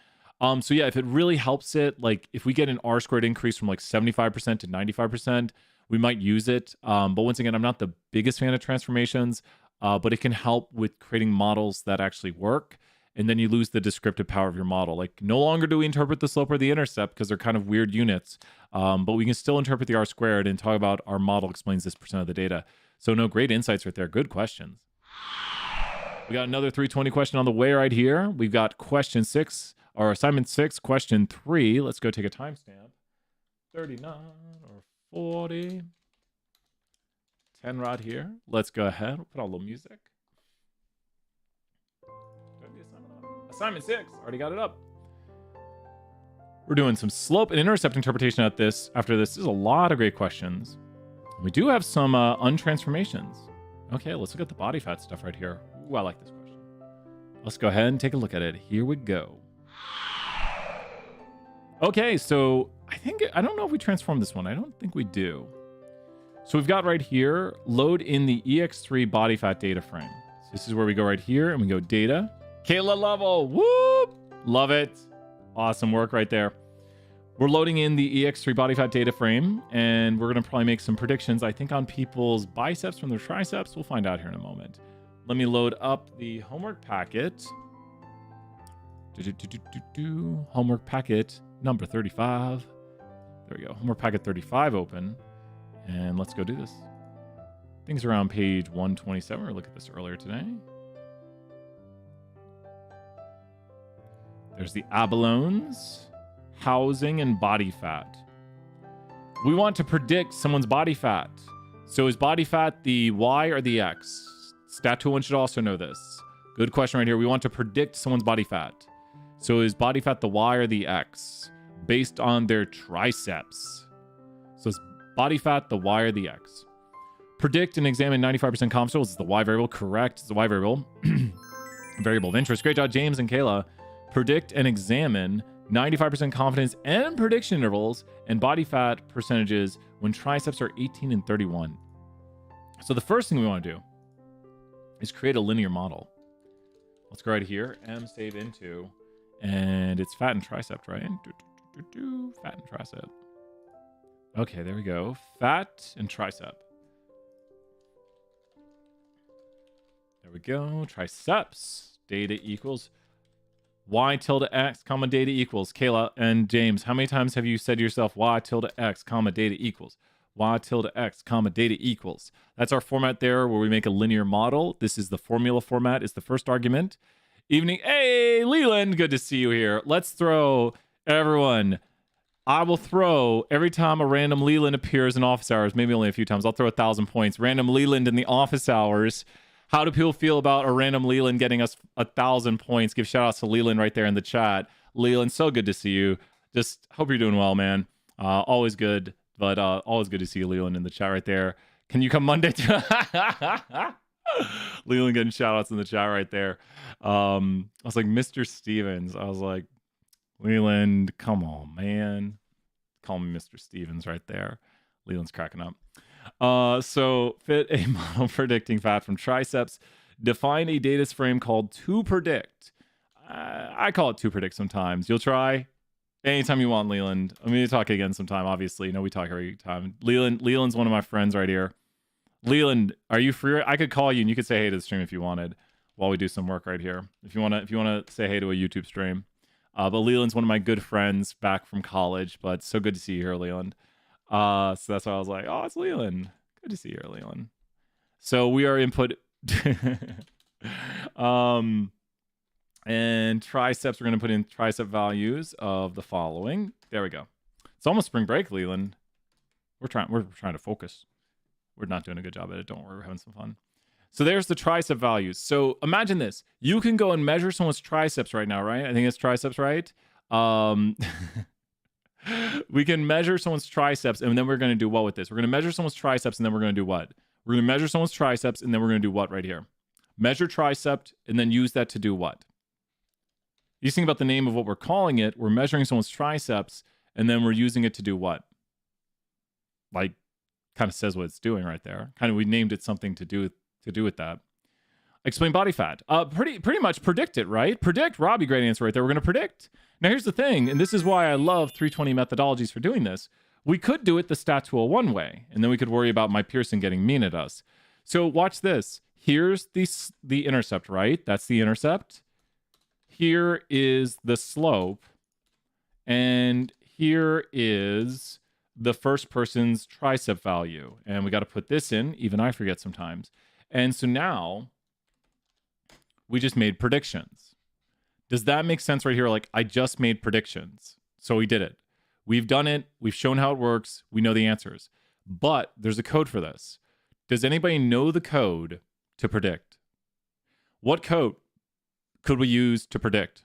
So yeah, if it really helps it, like if we get an R squared increase from like 75% to 95%, we might use it. But once again, I'm not the biggest fan of transformations, but it can help with creating models that actually work. And then you lose the descriptive power of your model. Like no longer do we interpret the slope or the intercept because they're kind of weird units, but we can still interpret the R squared and talk about our model explains this percent of the data. So no, great insights right there. Good questions. We got another 320 question on the way right here. We've got question 6 or assignment 6, question 3. Let's go take a timestamp. 39 or 40. 10 right here. Let's go ahead. We'll put on a little music. Assignment 6, already got it up. We're doing some slope and intercept interpretation after this. There's a lot of great questions. We do have some untransformations. Okay, let's look at the body fat stuff right here. Ooh, I like this question. Let's go ahead and take a look at it. Here we go. Okay, so I don't know if we transform this one. I don't think we do. So we've got right here, load in the EX3 body fat data frame. So this is where we go right here and we go data. Kayla level, whoop! Love it. Awesome work right there. We're loading in the EX3 body fat data frame and we're gonna probably make some predictions, I think on people's biceps from their triceps. We'll find out here in a moment. Let me load up the homework packet. Homework packet number 35. There we go. Homework packet 35 open. And let's go do this. Things around page 127. We looked at this earlier today. There's the abalones, housing, and body fat. We want to predict someone's body fat. So is body fat the Y or the X? Stat Tool 1 should also know this. Good question right here. We want to predict someone's body fat. So is body fat the Y or the X? Based on their triceps. So is body fat the Y or the X? Predict and examine 95% confidence. Is the Y variable correct? It's the Y variable. Variable of interest. Great job, James and Kayla. Predict and examine 95% confidence and prediction intervals and body fat percentages when triceps are 18 and 31. So the first thing we want to do is create a linear model. Let's go right here, M save into, and it's fat and tricep, right? Fat and tricep. Okay, there we go. Fat and tricep. There we go. Triceps. Data equals Y tilde X, comma, data equals. Kayla and James, how many times have you said to yourself, Y tilde X, comma, data equals? Y tilde X, comma, data equals. That's our format there where we make a linear model. This is the formula format. It's the first argument. Evening. Hey, Leland, good to see you here. Let's throw everyone. I will throw every time a random Leland appears in office hours, maybe only a few times. I'll throw 1,000 points. Random Leland in the office hours. How do people feel about a random Leland getting us 1,000 points? Give shout outs to Leland right there in the chat. Leland, so good to see you. Just hope you're doing well, man. Always good, but always good to see you, Leland, in the chat right there. Can you come Monday? Leland getting shout outs in the chat right there. I was like, Mr. Stevens. I was like, Leland, come on, man. Call me Mr. Stevens right there. Leland's cracking up. So fit a model predicting fat from triceps. Define a data frame called to predict. I call it to predict sometimes. You'll try anytime you want, Leland. I'm going to talk again sometime, obviously. No, we talk every time. Leland's one of my friends right here. Leland, are you free? I could call you and you could say hey to the stream if you wanted while we do some work right here. If you want to say hey to a YouTube stream. But Leland's one of my good friends back from college, but so good to see you here, Leland. So that's why I was like, oh, it's Leland. Good to see you, Leland. So we are input and triceps. We're going to put in tricep values of the following. There we go. It's almost spring break, Leland. We're trying to focus. We're not doing a good job at it. Don't worry, we're having some fun. So there's the tricep values. So imagine this. You can go and measure someone's triceps right now, right? I think it's triceps, right? We can measure someone's triceps, and then we're going to do what with this? We're going to measure someone's triceps, and then we're going to do what? We're going to measure someone's triceps, and then we're going to do what right here? Measure tricep, and then use that to do what? You think about the name of what we're calling it. We're measuring someone's triceps, and then we're using it to do what? Like, kind of says what it's doing right there. Kind of, we named it something to do with that. Explain body fat. Pretty much predict it, right? Predict. Robbie, great answer right there. We're going to predict. Now, here's the thing, and this is why I love 320 methodologies for doing this. We could do it the Stat Tool 1 way, and then we could worry about my Pearson getting mean at us. So watch this. Here's the intercept, right? That's the intercept. Here is the slope, and here is the first person's tricep value. And we got to put this in. Even I forget sometimes. And so now we just made predictions. Does that make sense right here? Like, I just made predictions. So we did it. We've done it. We've shown how it works. We know the answers. But there's a code for this. Does anybody know the code to predict? What code could we use to predict?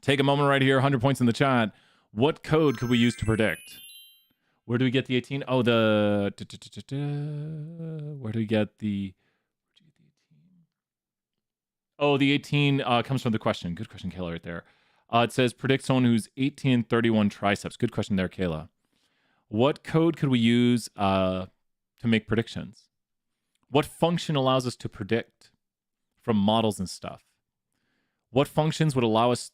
Take a moment right here. 100 points in the chat. What code could we use to predict? Where do we get the 18? Oh, where do we get the... Oh, the 18 comes from the question. Good question, Kayla, right there. It says, predict someone who's 18 and 31 triceps. Good question there, Kayla. What code could we use to make predictions? What function allows us to predict from models and stuff? What functions would allow us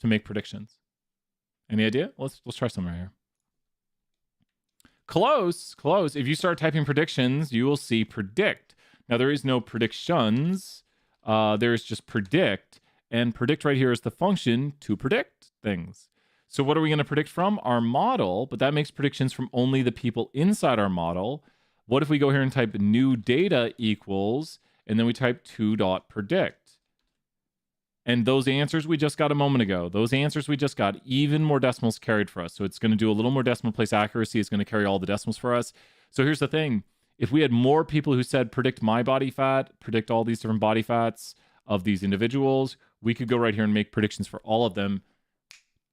to make predictions? Any idea? Let's try some right here. Close. If you start typing predictions, you will see predict. Now, there is no predictions. There's just predict. And predict right here is the function to predict things. So what are we going to predict from? Our model, but that makes predictions from only the people inside our model. What if we go here and type new data equals, and then we type 2.predict? And those answers we just got a moment ago, even more decimals carried for us. So it's going to do a little more decimal place accuracy. It's going to carry all the decimals for us. So here's the thing. If we had more people who said, predict my body fat, predict all these different body fats of these individuals, we could go right here and make predictions for all of them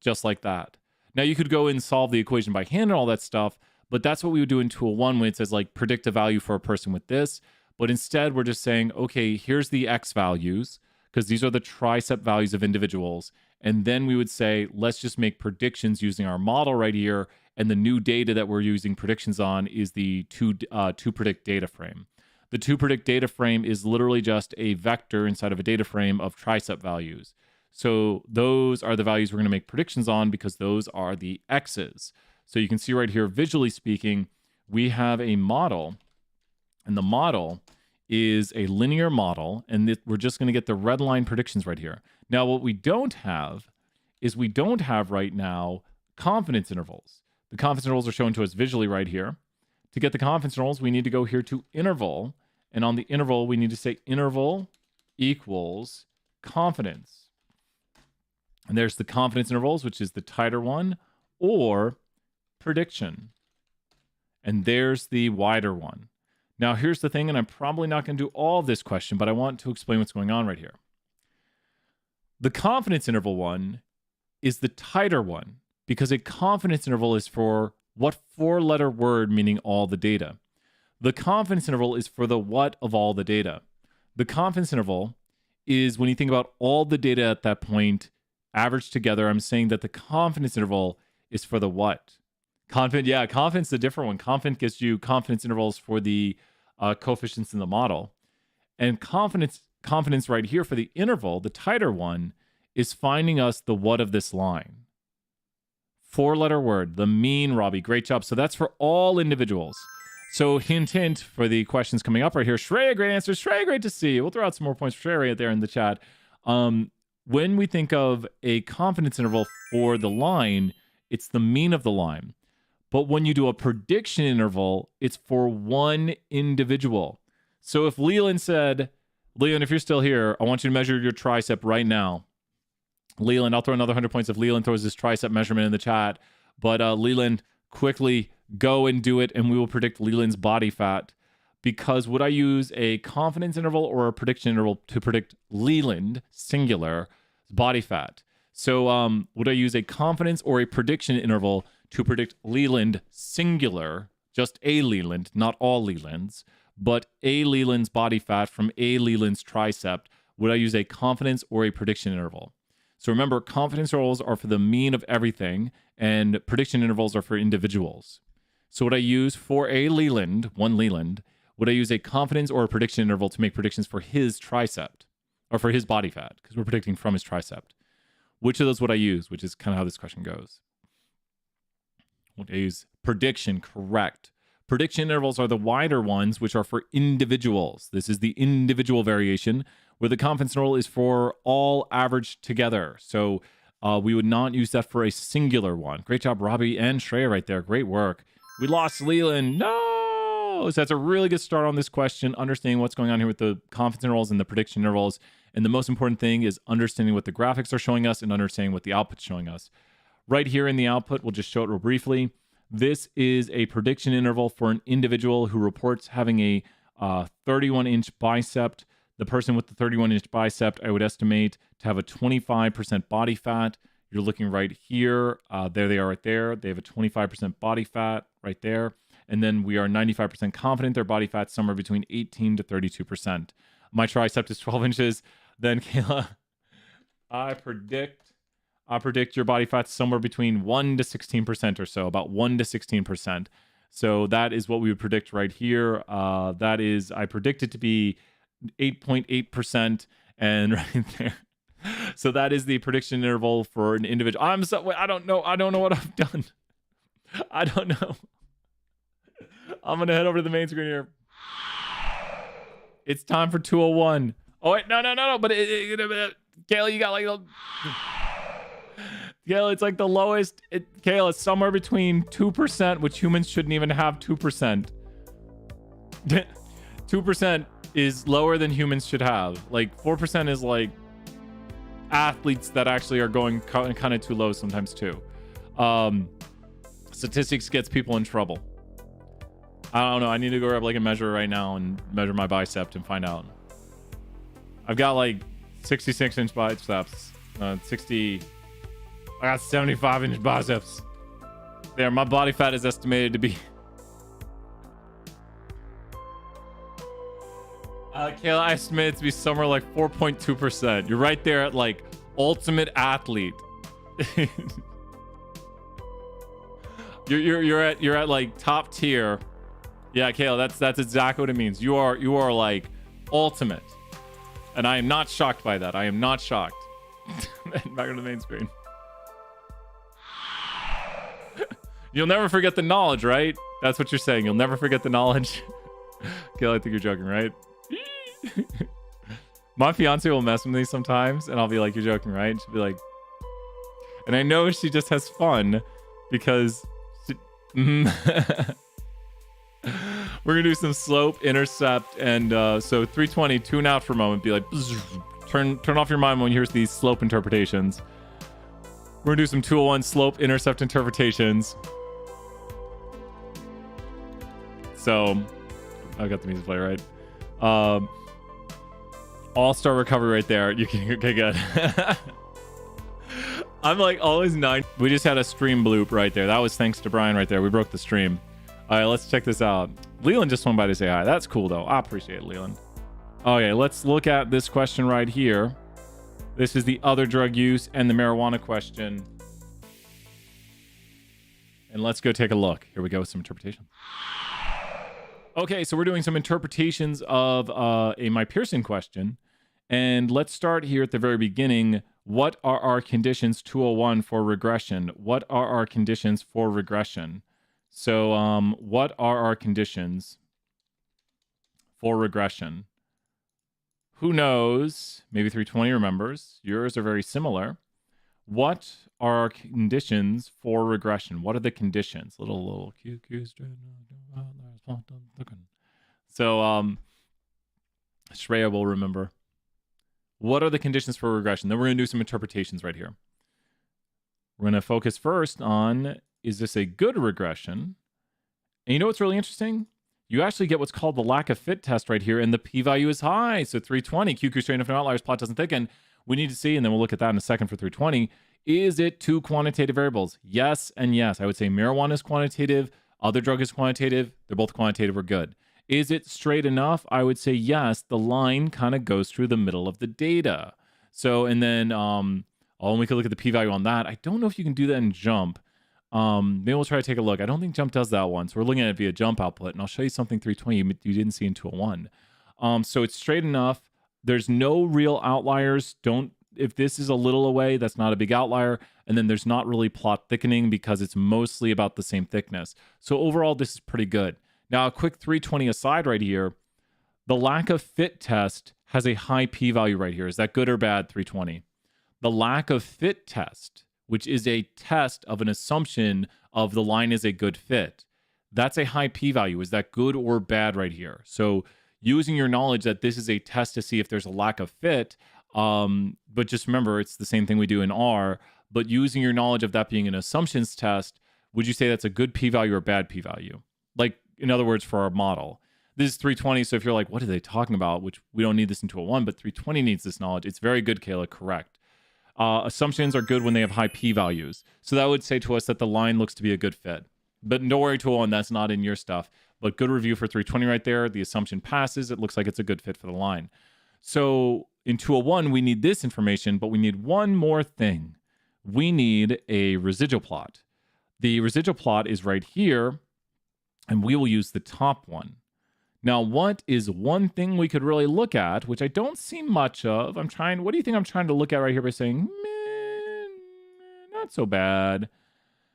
just like that. Now, you could go and solve the equation by hand and all that stuff, but that's what we would do in tool 1 when it says, like, predict a value for a person with this. But instead, we're just saying, okay, here's the X values, because these are the tricep values of individuals. And then we would say, let's just make predictions using our model right here. And the new data that we're using predictions on is the to predict data frame. The to predict data frame is literally just a vector inside of a data frame of tricep values. So those are the values we're going to make predictions on because those are the X's. So you can see right here, visually speaking, we have a model, and the model is a linear model, and we're just going to get the red line predictions right here. Now, what we don't have is we don't have right now confidence intervals. The confidence intervals are shown to us visually right here. To get the confidence intervals, we need to go here to interval, and on the interval, we need to say interval equals confidence. And there's the confidence intervals, which is the tighter one, or prediction. And there's the wider one. Now, here's the thing, and I'm probably not going to do all of this question, but I want to explain what's going on right here. The confidence interval one is the tighter one because a confidence interval is for what 4-letter word, meaning all the data. The confidence interval is for the what of all the data. The confidence interval is when you think about all the data at that point averaged together. I'm saying that the confidence interval is for the what. Confidence is a different one. Confidence gives you confidence intervals for the coefficients in the model. And confidence right here for the interval, the tighter one, is finding us the what of this line. 4-letter word, the mean, Robbie. Great job. So that's for all individuals. So hint for the questions coming up right here. Shreya, great answer. Shreya, great to see you. We'll throw out some more points for Shreya there in the chat. When we think of a confidence interval for the line, it's the mean of the line. But when you do a prediction interval, it's for one individual. So if Leland said, Leland, if you're still here, I want you to measure your tricep right now. Leland, I'll throw another 100 points if Leland throws his tricep measurement in the chat. But Leland, quickly go and do it, and we will predict Leland's body fat. Because would I use a confidence interval or a prediction interval to predict Leland, singular, body fat? So would I use a confidence or a prediction interval to predict Leland, singular, just a Leland, not all Lelands, but a Leland's body fat from a Leland's tricep? Would I use a confidence or a prediction interval? So remember, confidence intervals are for the mean of everything, and prediction intervals are for individuals. So would I use for a Leland, one Leland, would I use a confidence or a prediction interval to make predictions for his tricep, or for his body fat, because we're predicting from his tricep? Which of those would I use? Which is kind of how this question goes. Would I use prediction? Correct. Prediction intervals are the wider ones, which are for individuals. This is the individual variation, where the confidence interval is for all averaged together. So we would not use that for a singular one. Great job, Robbie and Shreya right there. Great work. We lost Leland. No! So that's a really good start on this question, understanding what's going on here with the confidence intervals and the prediction intervals. And the most important thing is understanding what the graphics are showing us and understanding what the output's showing us. Right here in the output, we'll just show it real briefly. This is a prediction interval for an individual who reports having a 31-inch bicep. The person with the 31-inch bicep, I would estimate to have a 25% body fat. You're looking right here. There they are right there. They have a 25% body fat right there. And then we are 95% confident their body fat's somewhere between 18 to 32%. My tricep is 12 inches. Then, Kayla, I predict your body fat's somewhere between 1 to 16% or so, about 1 to 16%. So that is what we would predict right here. That is, I predict it to be 8.8%, and right there. So that is the prediction interval for an individual. I don't know what I've done. I don't know. I'm going to head over to the main screen here. It's time for 201. Oh, wait, no. But Kayla, you got like... Kayla, it's like the lowest. Kayla, it's somewhere between 2%, which humans shouldn't even have 2%. 2% is lower than humans should have. Like 4% is like athletes that actually are going kind of too low sometimes too. Statistics gets people in trouble. I don't know. I need to go grab like a measure right now and measure my bicep and find out. I've got like 66-inch biceps. 60. I got 75-inch biceps. There, my body fat is estimated to be. Kayla, I estimate it to be somewhere like 4.2%. You're right there at like ultimate athlete. you're at like top tier. Yeah, Kayla, that's exactly what it means. You are like ultimate, and I am not shocked by that. I am not shocked. Back on the main screen. You'll never forget the knowledge, right? That's what you're saying. You'll never forget the knowledge. Kayla, I think you're joking, right? My fiance will mess with me sometimes, and I'll be like, "You're joking, right?" And she'll be like, and I know she just has fun because. We're gonna do some slope, intercept, and so 320, tune out for a moment, be like, turn off your mind when you hear these slope interpretations. We're gonna do some 201 slope, intercept interpretations. So I've got the music play right. All-star recovery right there. You can okay, good. I'm like always 9. We just had a stream bloop right there. That was thanks to Brian right there. We broke the stream. All right, let's check this out. Leland just went by to say hi. That's cool, though. I appreciate it, Leland. Okay, let's look at this question right here. This is the other drug use and the marijuana question. And let's go take a look. Here we go with some interpretation. Okay, so we're doing some interpretations of a My Pearson question. And let's start here at the very beginning. What are our conditions 201 for regression? What are our conditions for regression? So what are our conditions for regression? Who knows? Maybe 320 remembers. Yours are very similar. What are our conditions for regression? What are the conditions? Little QQs. So Shreya will remember. What are the conditions for regression? Then we're going to do some interpretations right here. We're going to focus first on, is this a good regression? And you know what's really interesting? You actually get what's called the lack of fit test right here, and the p-value is high. So 320, QQ straight enough, no outliers, plot doesn't thicken. We need to see, and then we'll look at that in a second for 320. Is it two quantitative variables? Yes and yes. I would say marijuana is quantitative. Other drug is quantitative. They're both quantitative or good. Is it straight enough? I would say yes. The line kind of goes through the middle of the data. So, and then we could look at the p-value on that. I don't know if you can do that in Jump. Maybe we'll try to take a look. I don't think Jump does that one. So we're looking at it via Jump output, and I'll show you something 320 you didn't see in 201. So it's straight enough. There's no real outliers. If this is a little away, that's not a big outlier. And then there's not really plot thickening because it's mostly about the same thickness. So overall, this is pretty good. Now, a quick 320 aside right here. The lack of fit test has a high p-value right here. Is that good or bad, 320? The lack of fit test, which is a test of an assumption of the line is a good fit, that's a high p-value. Is that good or bad right here? So using your knowledge that this is a test to see if there's a lack of fit, but just remember, it's the same thing we do in R, but using your knowledge of that being an assumptions test, would you say that's a good p-value or bad p-value? Like, in other words, for our model. This is 320, so if you're like, what are they talking about? Which we don't need this in 201, but 320 needs this knowledge. It's very good, Kayla, correct. Assumptions are good when they have high p-values. So that would say to us that the line looks to be a good fit. But don't worry, 201, that's not in your stuff. But good review for 320 right there. The assumption passes. It looks like it's a good fit for the line. So in 201, we need this information, but we need one more thing. We need a residual plot. The residual plot is right here. and we will use the top one. Now, what is one thing we could really look at, which I don't see much of? What do you think I'm trying to look at right here by saying, not so bad? I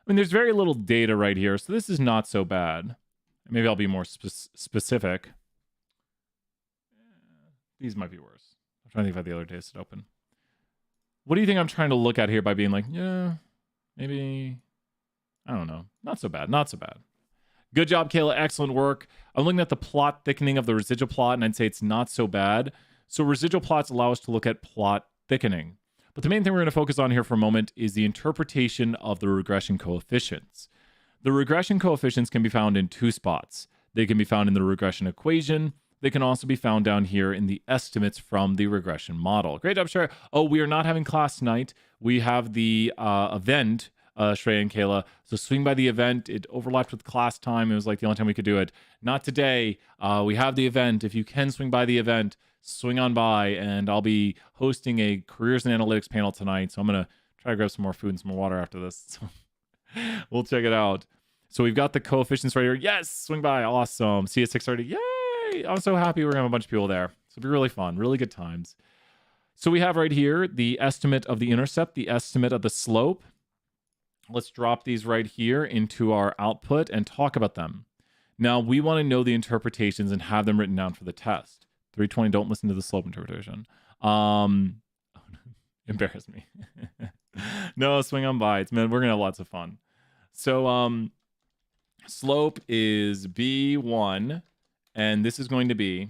mean, there's very little data right here, so this is not so bad. Maybe I'll be more specific. These might be worse. I'm trying to think if I have the other data set open. What do you think I'm trying to look at here by being like, yeah, maybe, I don't know. Not so bad. Not so bad. Good job, Kayla. Excellent work. I'm looking at the plot thickening of the residual plot, and I'd say it's not so bad. So residual plots allow us to look at plot thickening. But the main thing we're going to focus on here for a moment is the interpretation of the regression coefficients. The regression coefficients can be found in two spots. They can be found in the regression equation. They can also be found down here in the estimates from the regression model. Great job, Shreya. Oh, we are not having class tonight. We have the event, Shreya and Kayla. So swing by the event. It overlapped with class time. It was like the only time we could do it. Not today. We have the event. If you can swing by the event, swing on by, and I'll be hosting a careers and analytics panel tonight. So I'm going to try to grab some more food and some more water after this. So we'll check it out. So we've got the coefficients right here. Yes, swing by. Awesome. See you at 6:30. Yay. I'm so happy we're going to have a bunch of people there. So it'll be really fun. Really good times. So we have right here the estimate of the intercept, the estimate of the slope. Let's drop these right here into our output and talk about them. Now, we want to know the interpretations and have them written down for the test. 320, don't listen to the slope interpretation. Embarrass me. No, swing on by. Man, we're going to have lots of fun. So slope is B1, and this is going to be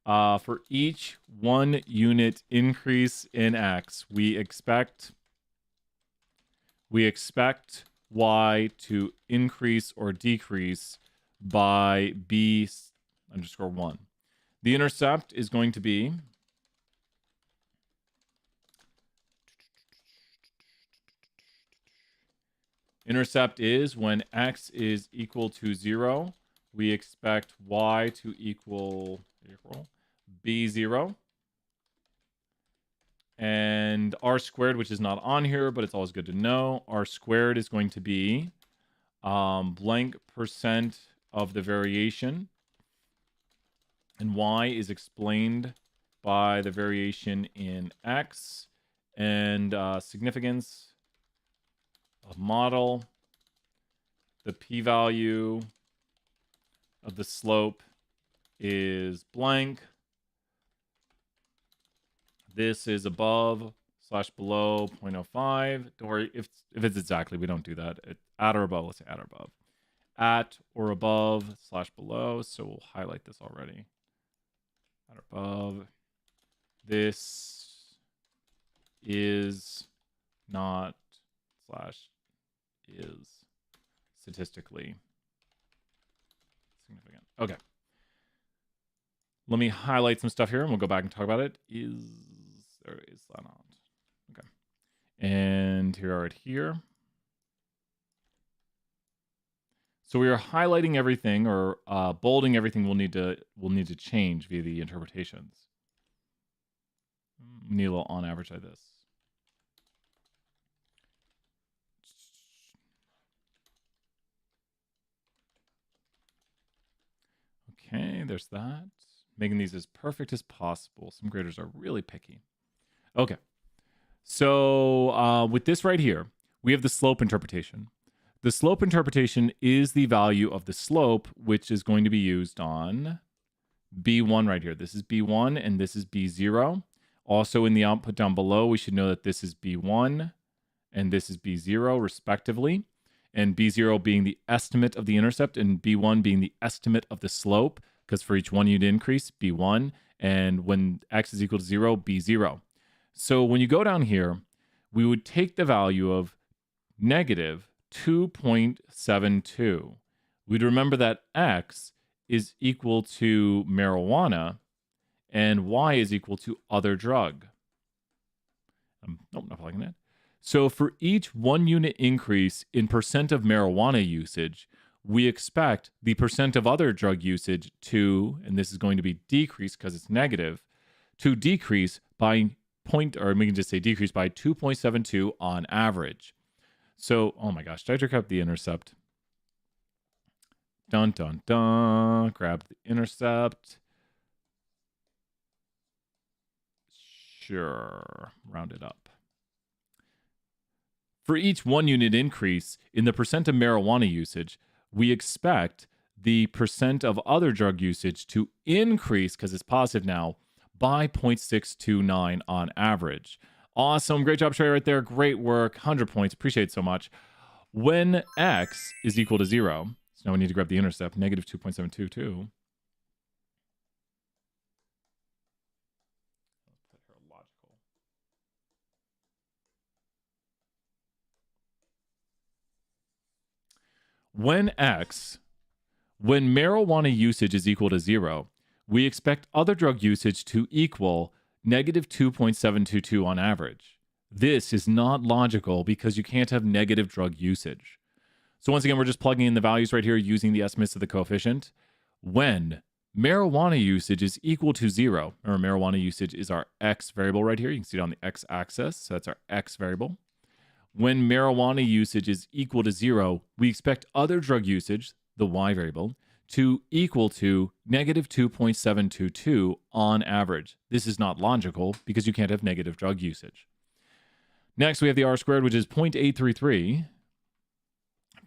for each 1 unit increase in X, we expect Y to increase or decrease by B_1. The intercept is going to be intercept is when X is equal to 0, we expect Y to equal B0. And R squared, which is not on here, but it's always good to know. R squared is going to be blank percent of the variation. And Y is explained by the variation in X. And significance of model. The p-value of the slope is blank. This is above/below 0.05. Don't worry, if it's exactly, we don't do that. At or above, let's say at or above. At or above/below, so we'll highlight this already. At or above. This is not / is statistically significant. Okay. Let me highlight some stuff here and we'll go back and talk about it. Is that not? Okay. And here are it here. So we are highlighting everything or bolding everything we'll need to change via the interpretations. We need a little on average like this. Okay, there's that. Making these as perfect as possible. Some graders are really picky. Okay. So with this right here, we have the slope interpretation. The slope interpretation is the value of the slope, which is going to be used on B1 right here. This is B1 and this is B0. Also in the output down below, we should know that this is B1 and this is B0 respectively. And B0 being the estimate of the intercept and B1 being the estimate of the slope, because for each 1 unit increase, B1, and when X is equal to 0, B0. So when you go down here, we would take the value of negative 2.72. We'd remember that X is equal to marijuana and Y is equal to other drug. Nope, not liking that. So for each 1 unit increase in percent of marijuana usage, we expect the percent of other drug usage to, and this is going to be decreased because it's negative, to decrease by we can just say decrease by 2.72 on average. So, oh my gosh, did I check out the intercept? Dun, dun, dun. Grab the intercept. Sure. Round it up. For each 1 unit increase in the percent of marijuana usage, we expect the percent of other drug usage to increase, because it's positive now, by 0.629 on average. Awesome. Great job, Trey, right there. Great work. 100 points. Appreciate it so much. When x is equal to 0, so now we need to grab the intercept, negative 2.722. When marijuana usage is equal to 0, we expect other drug usage to equal negative 2.722 on average. This is not logical because you can't have negative drug usage. So once again, we're just plugging in the values right here using the estimates of the coefficient. When marijuana usage is equal to 0, or marijuana usage is our x variable right here. You can see it on the x-axis, so that's our x variable. When marijuana usage is equal to 0, we expect other drug usage, the y variable, to equal to negative 2.722 on average. This is not logical because you can't have negative drug usage. Next, we have the r squared, which is 0.833.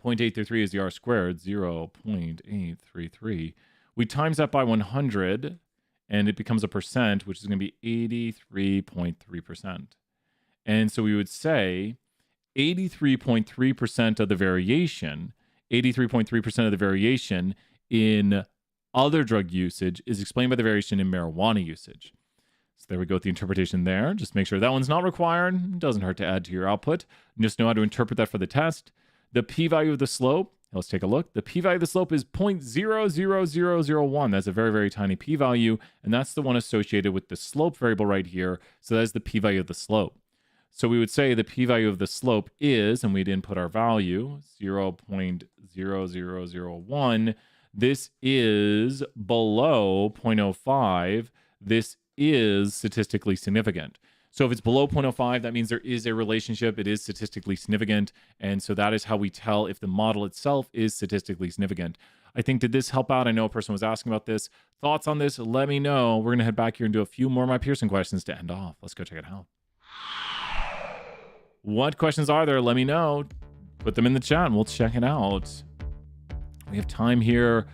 0.833 is the r squared, 0.833. We times that by 100, and it becomes a percent, which is going to be 83.3%. And so we would say 83.3% of the variation, 83.3% of the variation in other drug usage is explained by the variation in marijuana usage. So there we go with the interpretation there. Just make sure that one's not required. It doesn't hurt to add to your output. Just know how to interpret that for the test. The p-value of the slope, let's take a look. The p-value of the slope is 0.00001. That's a very, very tiny p-value, and that's the one associated with the slope variable right here. So that's the p-value of the slope. So we would say the p-value of the slope is, and we'd input our value, 0.0001. This is below 0.05. This is statistically significant. So if it's below 0.05, that means there is a relationship. It is statistically significant. And so that is how we tell if the model itself is statistically significant. I think, did this help out? I know a person was asking about this. Thoughts on this? Let me know. We're going to head back here and do a few more of my Pearson questions to end off. Let's go check it out. What questions are there? Let me know. Put them in the chat and we'll check it out. We have time here.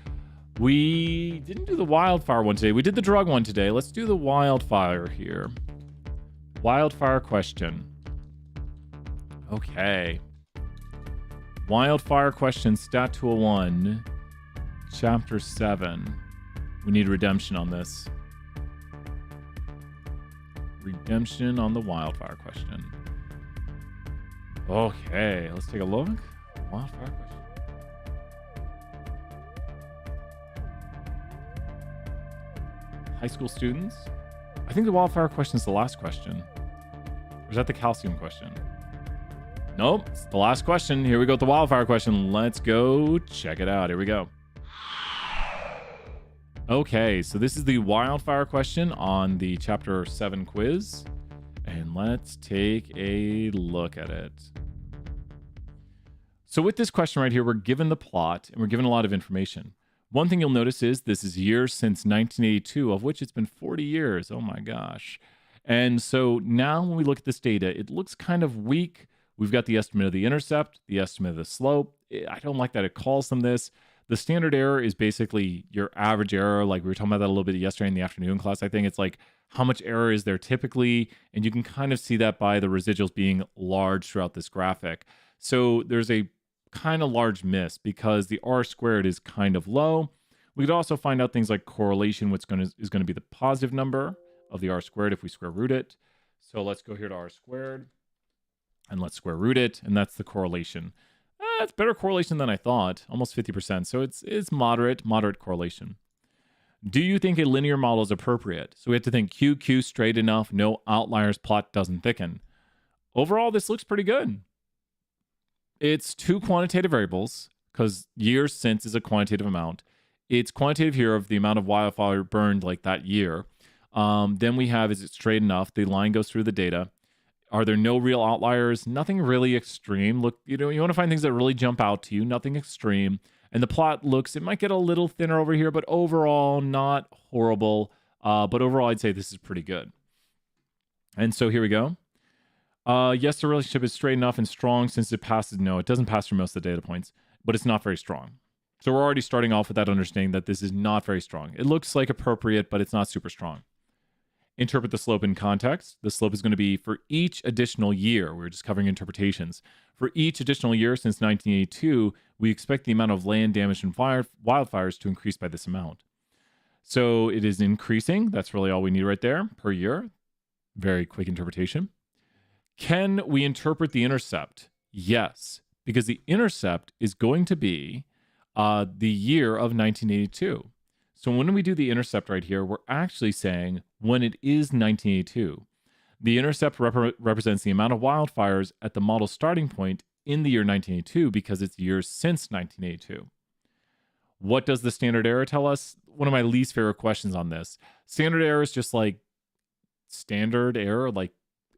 We didn't do the wildfire one today. We did the drug one today. Let's do the wildfire here. Wildfire question. Okay. Wildfire question, Stat 201, Chapter 7. We need redemption on this. Redemption on the wildfire question. Okay, let's take a look. Wildfire question. High school students? I think the wildfire question is the last question. Or is that the calcium question? Nope, it's the last question. Here we go with the wildfire question. Let's go check it out. Here we go. Okay, so this is the wildfire question on the Chapter 7 quiz. And let's take a look at it. So with this question right here, we're given the plot and we're given a lot of information. One thing you'll notice is this is years since 1982, of which it's been 40 years. Oh my gosh. And so now when we look at this data, it looks kind of weak. We've got the estimate of the intercept, the estimate of the slope. I don't like that it calls them this. The standard error is basically your average error. Like we were talking about that a little bit yesterday in the afternoon class. I think it's like how much error is there typically. And you can kind of see that by the residuals being large throughout this graphic. So there's a kind of large miss because the r squared is kind of low. We could also find out things like correlation, which is going to be the positive number of the r squared if we square root it. So let's go here to r squared and let's square root it. And that's the correlation. It's better correlation than I thought, almost 50%. So it's moderate correlation. Do you think a linear model is appropriate? So we have to think QQ straight enough, no outliers, plot doesn't thicken. Overall, this looks pretty good. It's two quantitative variables because years since is a quantitative amount. It's quantitative here of the amount of wildfire burned like that year. Then we have, is it straight enough? The line goes through the data. Are there no real outliers? Nothing really extreme. Look, you want to find things that really jump out to you. Nothing extreme. And the plot looks, it might get a little thinner over here, but overall, not horrible. But overall, I'd say this is pretty good. And so here we go. Yes, the relationship is straight enough and strong since it passes. No, it doesn't pass through most of the data points, but it's not very strong. So we're already starting off with that understanding that this is not very strong. It looks like appropriate, but it's not super strong. Interpret the slope in context. The slope is going to be for each additional year. We're just covering interpretations. For each additional year since 1982, we expect the amount of land damage and wildfires to increase by this amount. So it is increasing. That's really all we need right there per year. Very quick interpretation. Can we interpret the intercept? Yes, because the intercept is going to be the year of 1982. So when we do the intercept right here, we're actually saying when it is 1982. The intercept represents the amount of wildfires at the model starting point in the year 1982 because it's years since 1982. What does the standard error tell us? One of my least favorite questions on this. Standard error is just like standard error, like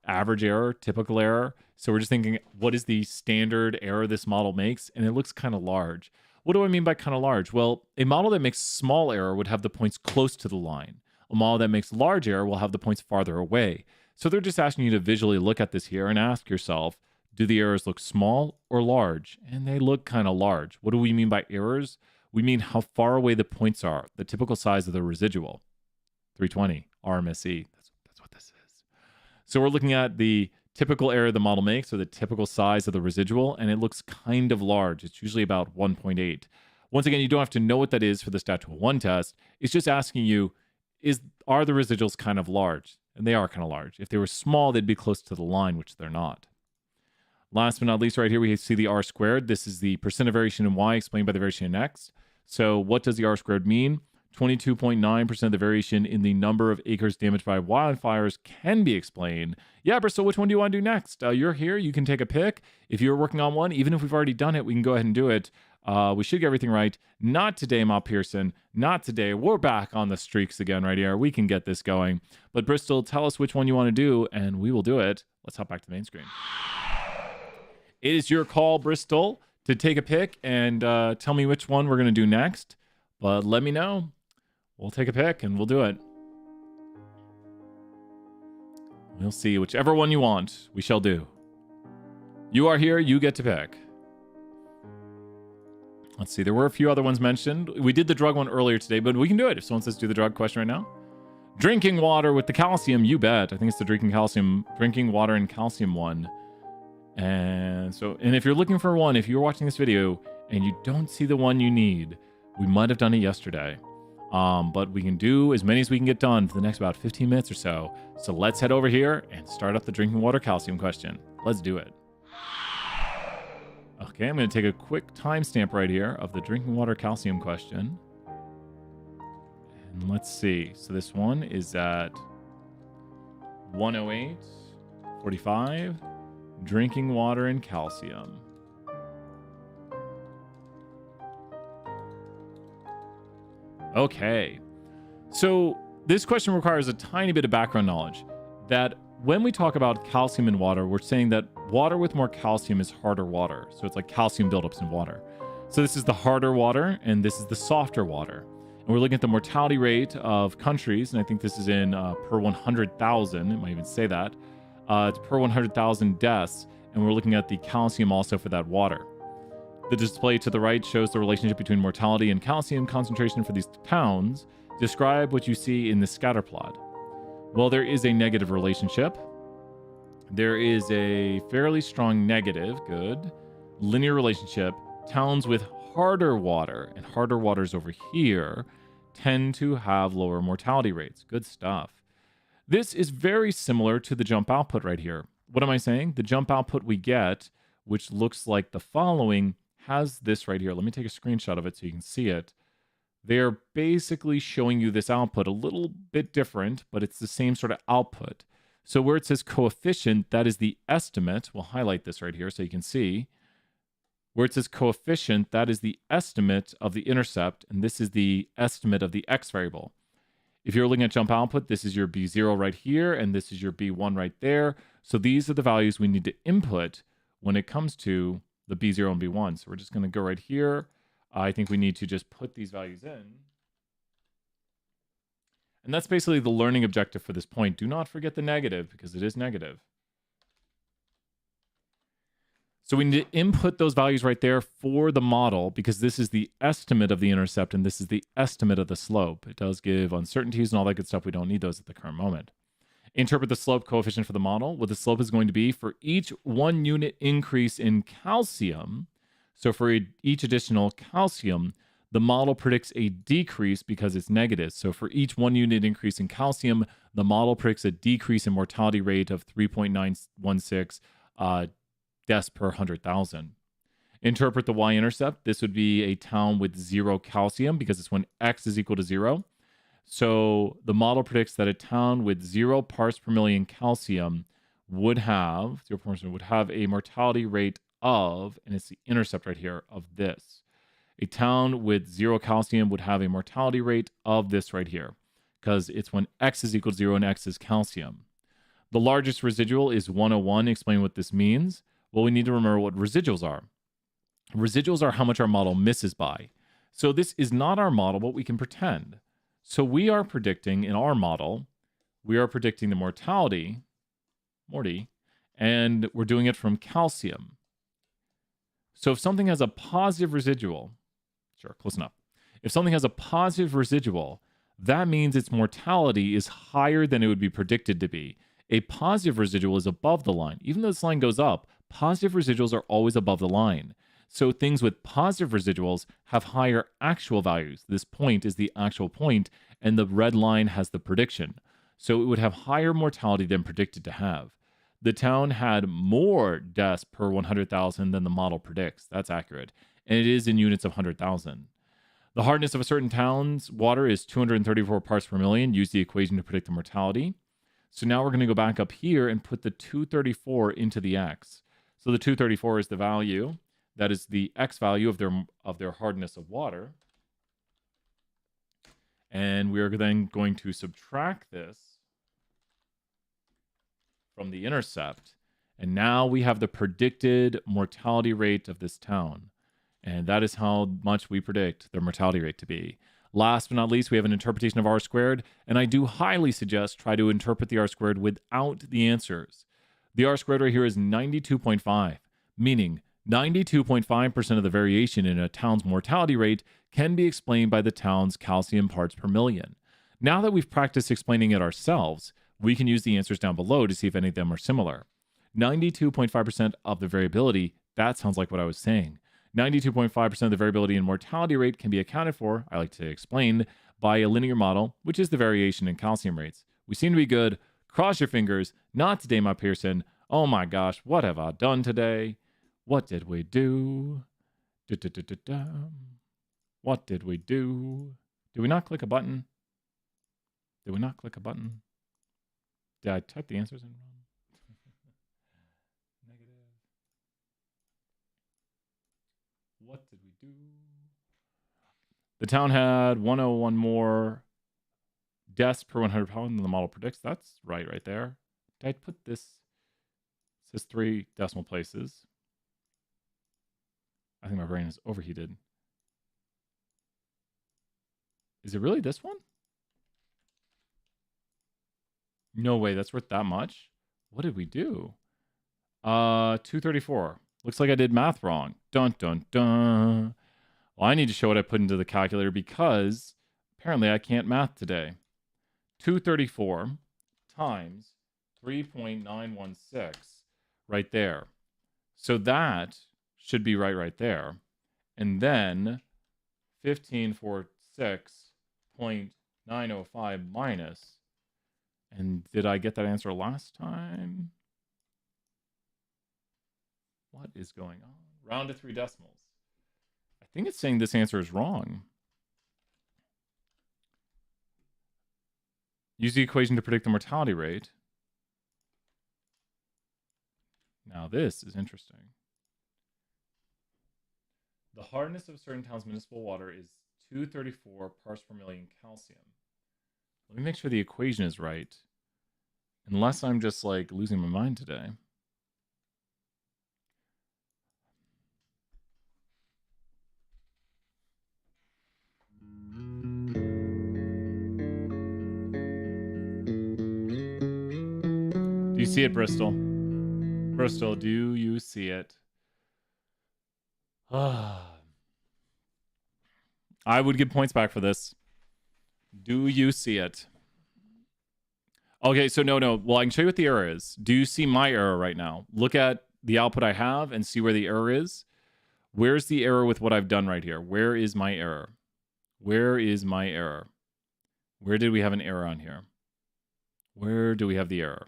average error, typical error. So we're just thinking, what is the standard error this model makes? And it looks kind of large. What do I mean by kind of large? Well, a model that makes small error would have the points close to the line. A model that makes large error will have the points farther away. So they're just asking you to visually look at this here and ask yourself, do the errors look small or large? And they look kind of large. What do we mean by errors? We mean how far away the points are, the typical size of the residual. 320, RMSE. That's what this is. So we're looking at the typical error the model makes, or the typical size of the residual, and it looks kind of large. It's usually about 1.8. Once again, you don't have to know what that is for the Statistical 1 test. It's just asking you, are the residuals kind of large? And they are kind of large. If they were small, they'd be close to the line, which they're not. Last but not least, right here, we see the R squared. This is the percent of variation in Y explained by the variation in X. So what does the R squared mean? 22.9% of the variation in the number of acres damaged by wildfires can be explained. Yeah, Bristol, which one do you want to do next? You're here. You can take a pick. If you're working on one, even if we've already done it, we can go ahead and do it. We should get everything right. Not today, Ma Pearson. Not today. We're back on the streaks again right here. We can get this going. But Bristol, tell us which one you want to do, and we will do it. Let's hop back to the main screen. It is your call, Bristol, to take a pick and tell me which one we're going to do next. But let me know. We'll take a pick and we'll do it. We'll see. Whichever one you want, we shall do. You are here. You get to pick. Let's see. There were a few other ones mentioned. We did the drug one earlier today, but we can do it. If someone says do the drug question right now. Drinking water with the calcium, you bet. I think it's the drinking water and calcium one. And if you're looking for one, if you're watching this video and you don't see the one you need, we might have done it yesterday. But we can do as many as we can get done for the next about 15 minutes or so. So let's head over here and start up the drinking water calcium question. Let's do it. Okay, I'm going to take a quick timestamp right here of the drinking water calcium question. And let's see. So this one is at 108:45. Drinking water and calcium. Okay, so this question requires a tiny bit of background knowledge that when we talk about calcium in water, we're saying that water with more calcium is harder water. So it's like calcium buildups in water. So this is the harder water and this is the softer water. And we're looking at the mortality rate of countries, and I think this is in per 100,000, it might even say that. It's per 100,000 deaths, and we're looking at the calcium also for that water. The display to the right shows the relationship between mortality and calcium concentration for these towns. Describe what you see in the scatter plot. Well, there is a negative relationship. There is a fairly strong negative, good, linear relationship. Towns with harder water, and harder waters over here, tend to have lower mortality rates. Good stuff. This is very similar to the jump output right here. What am I saying? The jump output we get, which looks like the following, has this right here. Let me take a screenshot of it so you can see it. They're basically showing you this output a little bit different, but it's the same sort of output. So where it says coefficient, that is the estimate. We'll highlight this right here so you can see. Where it says coefficient, that is the estimate of the intercept, and this is the estimate of the x variable. If you're looking at jump output, this is your B0 right here, and this is your B1 right there. So these are the values we need to input when it comes to the B0 and B1. So we're just going to go right here. I think we need to just put these values in. And that's basically the learning objective for this point. Do not forget the negative because it is negative. So we need to input those values right there for the model because this is the estimate of the intercept and this is the estimate of the slope. It does give uncertainties and all that good stuff. We don't need those at the current moment. Interpret the slope coefficient for the model. What the slope is going to be for each 1 unit increase in calcium. So for each additional calcium, the model predicts a decrease because it's negative. So for each 1 unit increase in calcium, the model predicts a decrease in mortality rate of 3.916 deaths per 100,000. Interpret the y-intercept. This would be a town with 0 calcium because it's when x is equal to 0. So the model predicts that a town with 0 parts per million calcium would have a mortality rate of, and it's the intercept right here, of this. A town with 0 calcium would have a mortality rate of this right here because it's when x is equal to 0 and x is calcium. The largest residual is 101. Explain what this means. Well, we need to remember what residuals are. Residuals are how much our model misses by. So this is not our model, but we can pretend. So we are predicting in our model, we are predicting the mortality, and we're doing it from calcium. So if something has a positive residual, sure, close enough. If something has a positive residual, that means its mortality is higher than it would be predicted to be. A positive residual is above the line. Even though this line goes up, positive residuals are always above the line. So things with positive residuals have higher actual values. This point is the actual point, and the red line has the prediction. So it would have higher mortality than predicted to have. The town had more deaths per 100,000 than the model predicts. That's accurate. And it is in units of 100,000. The hardness of a certain town's water is 234 parts per million. Use the equation to predict the mortality. So now we're going to go back up here and put the 234 into the x. So the 234 is the value. That is the x value of their hardness of water. And we are then going to subtract this from the intercept. And now we have the predicted mortality rate of this town. And that is how much we predict their mortality rate to be. Last but not least, we have an interpretation of r squared. And I do highly suggest try to interpret the r squared without the answers. The r squared right here is 92.5, meaning 92.5% of the variation in a town's mortality rate can be explained by the town's calcium parts per million. Now that we've practiced explaining it ourselves, we can use the answers down below to see if any of them are similar. 92.5% of the variability, that sounds like what I was saying. 92.5% of the variability in mortality rate can be accounted for, I like to explain, by a linear model, which is the variation in calcium rates. We seem to be good. Cross your fingers. Not today, my Pearson. Oh my gosh, what have I done today? What did we do? What did we do? Did we not click a button? Did we not click a button? Did I type the answers in wrong? Negative. What did we do? The town had 101 more deaths per 100 pounds than the model predicts. That's right there. Did I put this? It says 3 decimal places. I think my brain is overheated. Is it really this one? No way, that's worth that much. What did we do? 234. Looks like I did math wrong. Dun, dun, dun. Well, I need to show what I put into the calculator because apparently I can't math today. 234 times 3.916 right there. So that should be right there. And then 1546.905 minus. And did I get that answer last time? What is going on? Round to 3 decimals. I think it's saying this answer is wrong. Use the equation to predict the mortality rate. Now this is interesting. The hardness of a certain town's municipal water is 234 parts per million calcium. Let me make sure the equation is right. Unless I'm just like losing my mind today. you see it, Bristol? Bristol, do you see it? I would give points back for this. Do you see it? Okay, so no. Well, I can show you what the error is. Do you see my error right now? Look at the output I have and see where the error is. Where's the error with what I've done right here? Where is my error? Where is my error? Where did we have an error on here? Where do we have the error?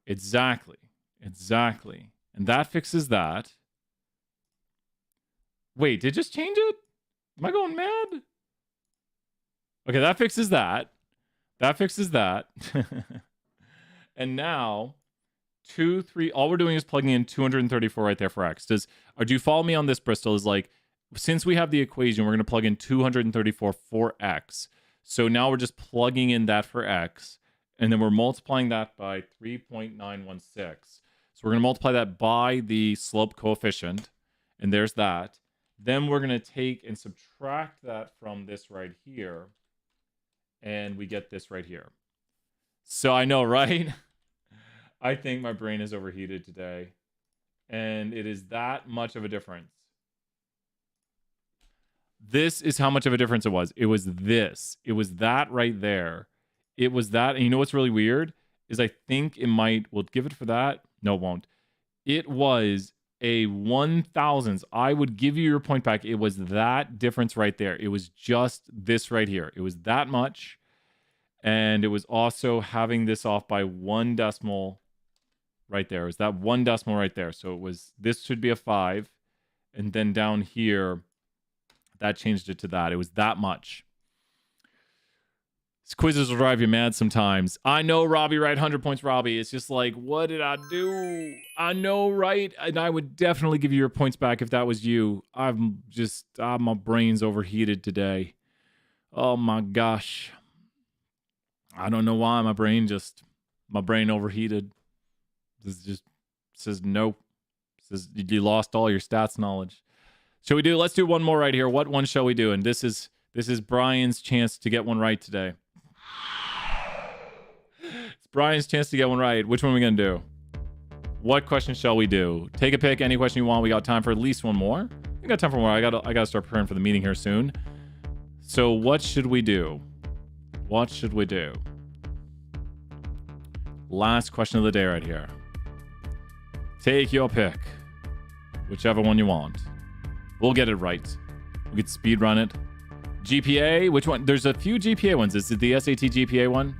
Exactly. And that fixes that. Wait, did it just change it? Am I going mad? Okay, that fixes that. That fixes that. And now, 2, 3, all we're doing is plugging in 234 right there for x. Do you follow me on this, Bristol? Is like, since we have the equation, we're going to plug in 234 for x. So now we're just plugging in that for x, and then we're multiplying that by 3.916. So we're going to multiply that by the slope coefficient, and there's that. Then we're going to take and subtract that from this right here, and we get this right here. So I know, right? I think my brain is overheated today, and it is that much of a difference. This is how much of a difference it was. It was this. It was that right there. It was that. And you know what's really weird? Is I think it might... We'll give it for that. No, it won't. It was a 1,000th. I would give you your point back. It was that difference right there. It was just this right here. It was that much. And it was also having this off by 1 decimal right there. It was that 1 decimal right there. So it was... This should be a 5. And then down here... That changed it to that. It was that much. These quizzes will drive you mad sometimes. I know, Robbie, right? 100 points, Robbie. It's just like, what did I do? I know, right? And I would definitely give you your points back if that was you. My brain's overheated today. Oh my gosh. I don't know why my brain overheated. This just says no. It says you lost all your stats knowledge. Shall we do? Let's do one more right here. What one shall we do? And this is Brian's chance to get one right today. It's Brian's chance to get one right. Which one are we gonna do? What question shall we do? Take a pick, any question you want. We got time for at least one more. We got time for more. I gotta start preparing for the meeting here soon. So what should we do? What should we do? Last question of the day right here. Take your pick. Whichever one you want. We'll get it right. We could speed run it. GPA, which one? There's a few GPA ones. Is it the SAT GPA one?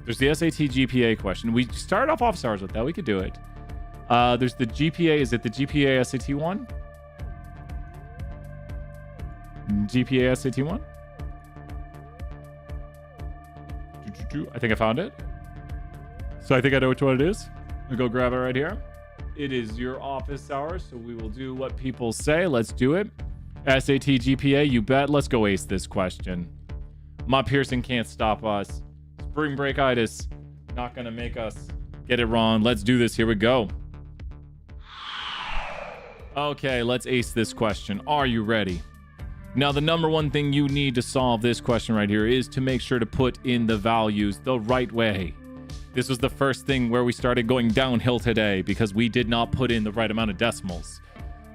There's the SAT GPA question. We started off office hours with that. We could do it. There's the GPA. Is it the GPA SAT one? GPA SAT one? I think I found it. So I think I know which one it is. I'll go grab it right here. It is your office hours, so we will do what people say. Let's do it. SAT GPA, you bet. Let's go ace this question. My Pearson can't stop us. Spring break-itis. Not going to make us get it wrong. Let's do this. Here we go. Okay, let's ace this question. Are you ready? Now, the number one thing you need to solve this question right here is to make sure to put in the values the right way. This was the first thing where we started going downhill today because we did not put in the right amount of decimals.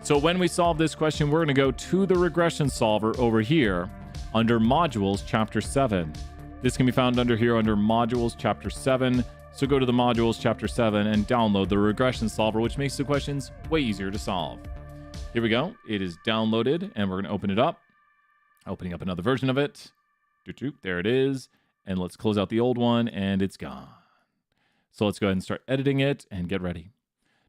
So when we solve this question, we're going to go to the regression solver over here under Modules Chapter 7. This can be found under here under Modules Chapter 7. So go to the Modules Chapter 7 and download the regression solver, which makes the questions way easier to solve. Here we go. It is downloaded, and we're going to open it up. Opening up another version of it. There it is. And let's close out the old one, and it's gone. So let's go ahead and start editing it and get ready.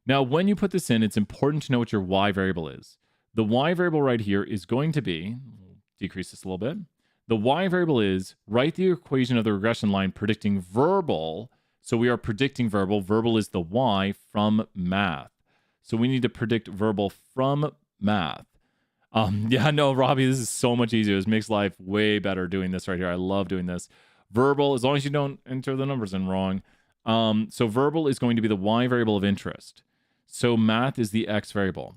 Now, when you put this in, it's important to know what your y variable is. The y variable right here is going to be, decrease this a little bit. The y variable is, write the equation of the regression line predicting verbal. So we are predicting verbal. Verbal is the y from math. So we need to predict verbal from math. Yeah, no, Robbie, this is so much easier. This makes life way better doing this right here. I love doing this. Verbal, as long as you don't enter the numbers in wrong. So verbal is going to be the y variable of interest. So math is the x variable.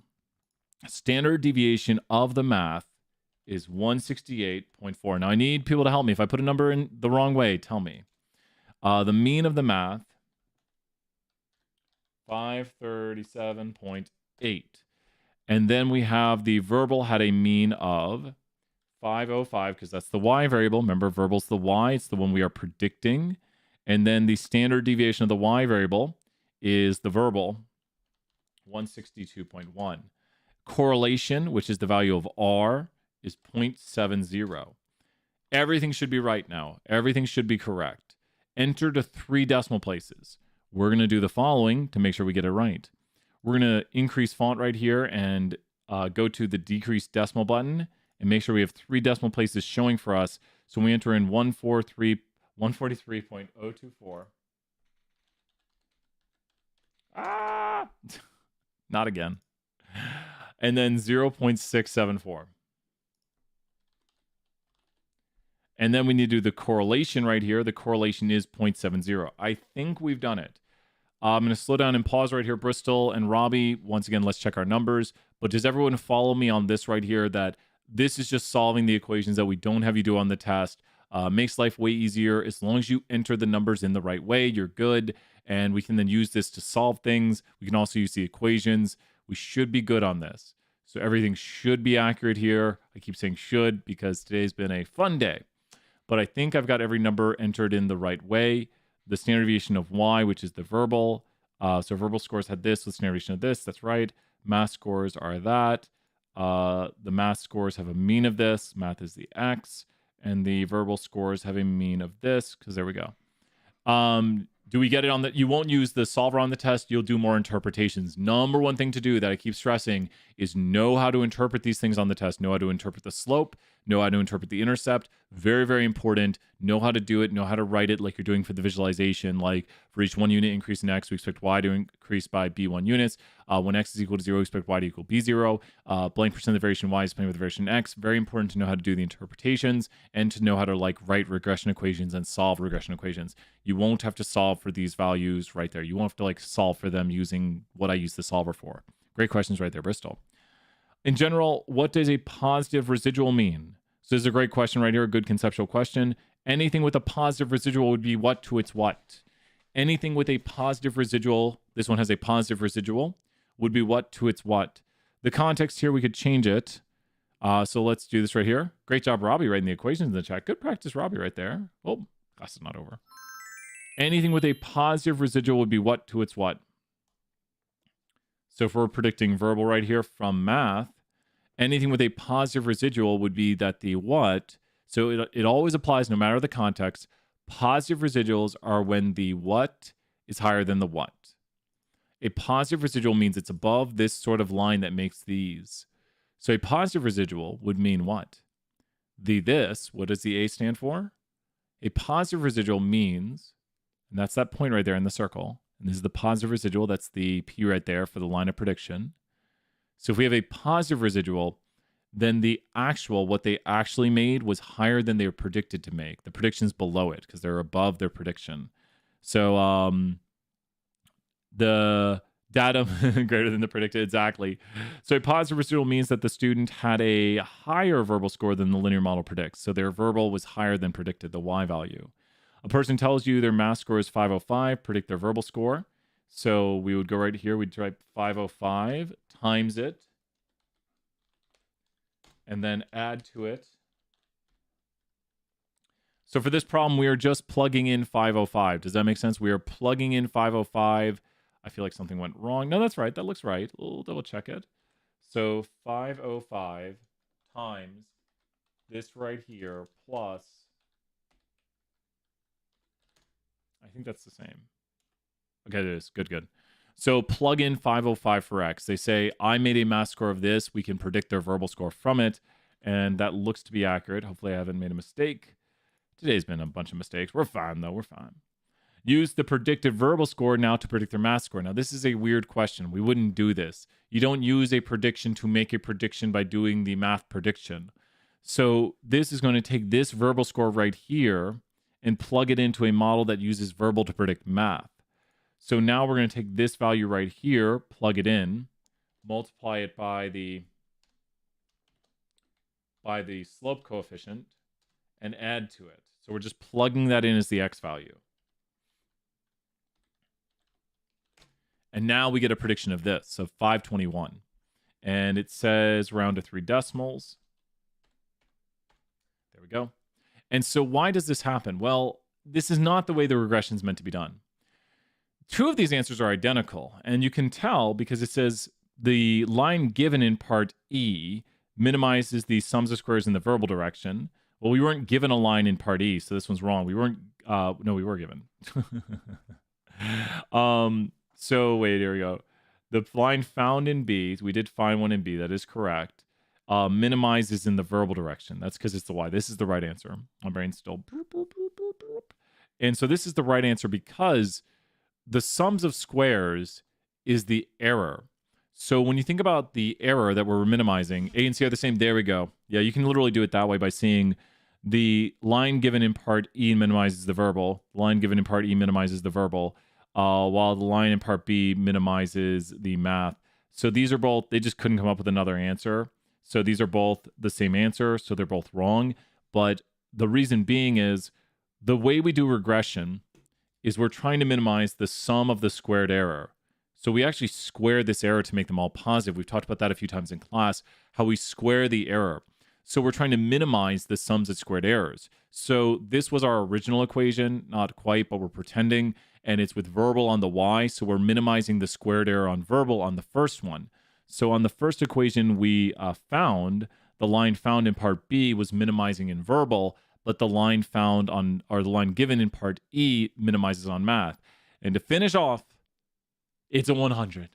Standard deviation of the math is 168.4. Now I need people to help me. If I put a number in the wrong way, tell me. The mean of the math, 537.8. And then we have the verbal had a mean of 505, because that's the y variable. Remember, verbal's the y. It's the one we are predicting. And then the standard deviation of the y variable is the verbal, 162.1. Correlation, which is the value of r, is 0.70. Everything should be right now. Everything should be correct. Enter to 3 decimal places. We're going to do the following to make sure we get it right. We're going to increase font right here and go to the decrease decimal button and make sure we have 3 decimal places showing for us. So we enter in 143.024. Not again. And then 0.674. And then we need to do the correlation right here. The correlation is 0.70. I think we've done it. I'm going to slow down and pause right here. Bristol and Robbie, once again, let's check our numbers. But does everyone follow me on this right here, that this is just solving the equations that we don't have you do on the test? Makes life way easier. As long as you enter the numbers in the right way, you're good. And we can then use this to solve things. We can also use the equations. We should be good on this. So everything should be accurate here. I keep saying should because today's been a fun day. But I think I've got every number entered in the right way. The standard deviation of y, which is the verbal. So verbal scores had this, the standard deviation of this. That's right. Math scores are that. The math scores have a mean of this. Math is the x. And the verbal scores have a mean of this, because there we go. Do we get it on the... You won't use the solver on the test. You'll do more interpretations. Number one thing to do that I keep stressing is know how to interpret these things on the test. Know how to interpret the slope. Know how to interpret the intercept. Very, very important. Know how to do it. Know how to write it like you're doing for the visualization. Like for each 1 unit increase in x, we expect y to increase by b1 units. When x is equal to 0, we expect y to equal b0. Blank percent of the variation y is playing with the variation x. Very important to know how to do the interpretations and to know how to like write regression equations and solve regression equations. You won't have to solve for these values right there. You won't have to like solve for them using what I use the solver for. Great questions right there, Bristol. In general, what does a positive residual mean? So this is a great question right here, a good conceptual question. Anything with a positive residual would be what to its what? Anything with a positive residual, this one has a positive residual, would be what to its what? The context here, we could change it. So let's do this right here. Great job, Robbie, writing the equations in the chat. Good practice, Robbie, right there. Oh, class is not over. Anything with a positive residual would be what to its what? So if we're predicting verbal right here from math, anything with a positive residual would be that the what, so it always applies no matter the context. Positive residuals are when the what is higher than the what. A positive residual means it's above this sort of line that makes these. So a positive residual would mean what? The this, what does the A stand for? A positive residual means, and that's that point right there in the circle, and this is the positive residual, that's the P right there for the line of prediction. So if we have a positive residual, then the actual, what they actually made was higher than they were predicted to make. The prediction's below it because they're above their prediction. So the data greater than the predicted, exactly. So a positive residual means that the student had a higher verbal score than the linear model predicts. So their verbal was higher than predicted, the Y value. A person tells you their math score is 505, predict their verbal score. So we would go right here, we'd type 505 times it, and then add to it. So for this problem, we are just plugging in 505. Does that make sense? We are plugging in 505. I feel like something went wrong. No, that's right. That looks right. We'll double check it. So 505 times this right here plus, I think that's the same. Okay, it is. Good, good. So plug in 505 for X. They say, I made a math score of this. We can predict their verbal score from it. And that looks to be accurate. Hopefully I haven't made a mistake. Today's been a bunch of mistakes. We're fine, though. We're fine. Use the predicted verbal score now to predict their math score. Now, this is a weird question. We wouldn't do this. You don't use a prediction to make a prediction by doing the math prediction. So this is going to take this verbal score right here and plug it into a model that uses verbal to predict math. So now we're going to take this value right here, plug it in, multiply it by the slope coefficient, and add to it. So we're just plugging that in as the X value. And now we get a prediction of this, so 521. And it says round to 3 decimals. There we go. And so why does this happen? Well, this is not the way the regression is meant to be done. 2 of these answers are identical, and you can tell because it says the line given in part E minimizes the sums of squares in the verbal direction. Well, we weren't given a line in part E, so this one's wrong. We weren't, no, we were given. So wait, here we go. The line found in B, we did find one in B, that is correct, minimizes in the verbal direction. That's because it's the Y. This is the right answer. My brain's still boop, boop, boop, boop, boop. And so this is the right answer because the sums of squares is the error. So when you think about the error that we're minimizing, A and C are the same. There we go. Yeah, you can literally do it that way by seeing the line given in part E minimizes the verbal. The line given in part E minimizes the verbal, while the line in part B minimizes the math. So these are both, they just couldn't come up with another answer. So these are both the same answer, so they're both wrong. But the reason being is the way we do regression is we're trying to minimize the sum of the squared error. So we actually square this error to make them all positive. We've talked about that a few times in class, how we square the error. So we're trying to minimize the sums of squared errors. So this was our original equation, not quite, but we're pretending, and it's with verbal on the Y. So we're minimizing the squared error on verbal on the first one. So on the first equation we found, the line found in part B was minimizing in verbal, but the line found on, or the line given in part E minimizes on math. And to finish off, it's a 100.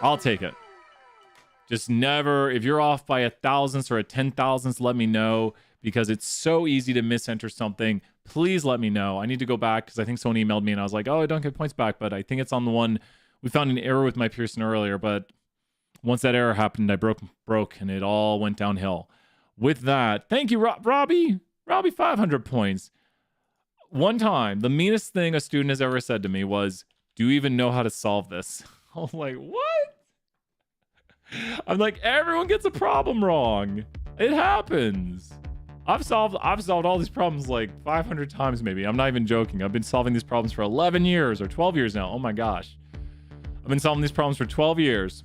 I'll take it. Just never, if you're off by a thousandth or a 10,000th, let me know, because it's so easy to misenter something. Please let me know. I need to go back because I think someone emailed me and I was like, oh, I don't get points back, but I think it's on the one, we found an error with my Pearson earlier, but once that error happened, I broke and it all went downhill. With that, thank you, Robbie. Robbie, 500 points. One time, the meanest thing a student has ever said to me was, do you even know how to solve this? I'm like, what? I'm like, everyone gets a problem wrong. It happens. I've solved all these problems like 500 times maybe. I'm not even joking. I've been solving these problems for 11 years or 12 years now. Oh my gosh. I've been solving these problems for 12 years.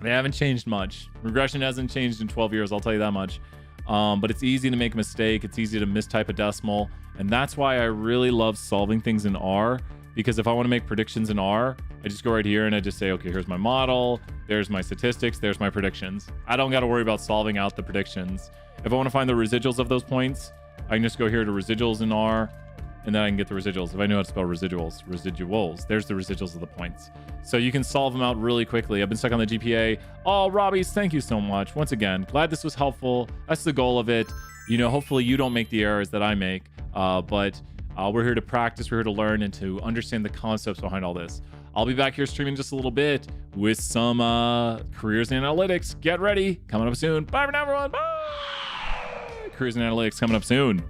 They haven't changed much. Regression hasn't changed in 12 years, I'll tell you that much. But it's easy to make a mistake. It's easy to mistype a decimal. And that's why I really love solving things in R, because if I want to make predictions in R, I just go right here and I just say, okay, here's my model, there's my statistics, there's my predictions. I don't got to worry about solving out the predictions. If I want to find the residuals of those points, I can just go here to residuals in R, and then I can get the residuals. If I know how to spell residuals, there's the residuals of the points. So you can solve them out really quickly. I've been stuck on the GPA. Oh, Robbie's, thank you so much. Once again, glad this was helpful. That's the goal of it. You know, hopefully you don't make the errors that I make, but we're here to practice, we're here to learn, and to understand the concepts behind all this. I'll be back here streaming just a little bit with some careers in analytics. Get ready, coming up soon. Bye for now, everyone. Bye. Careers in analytics coming up soon.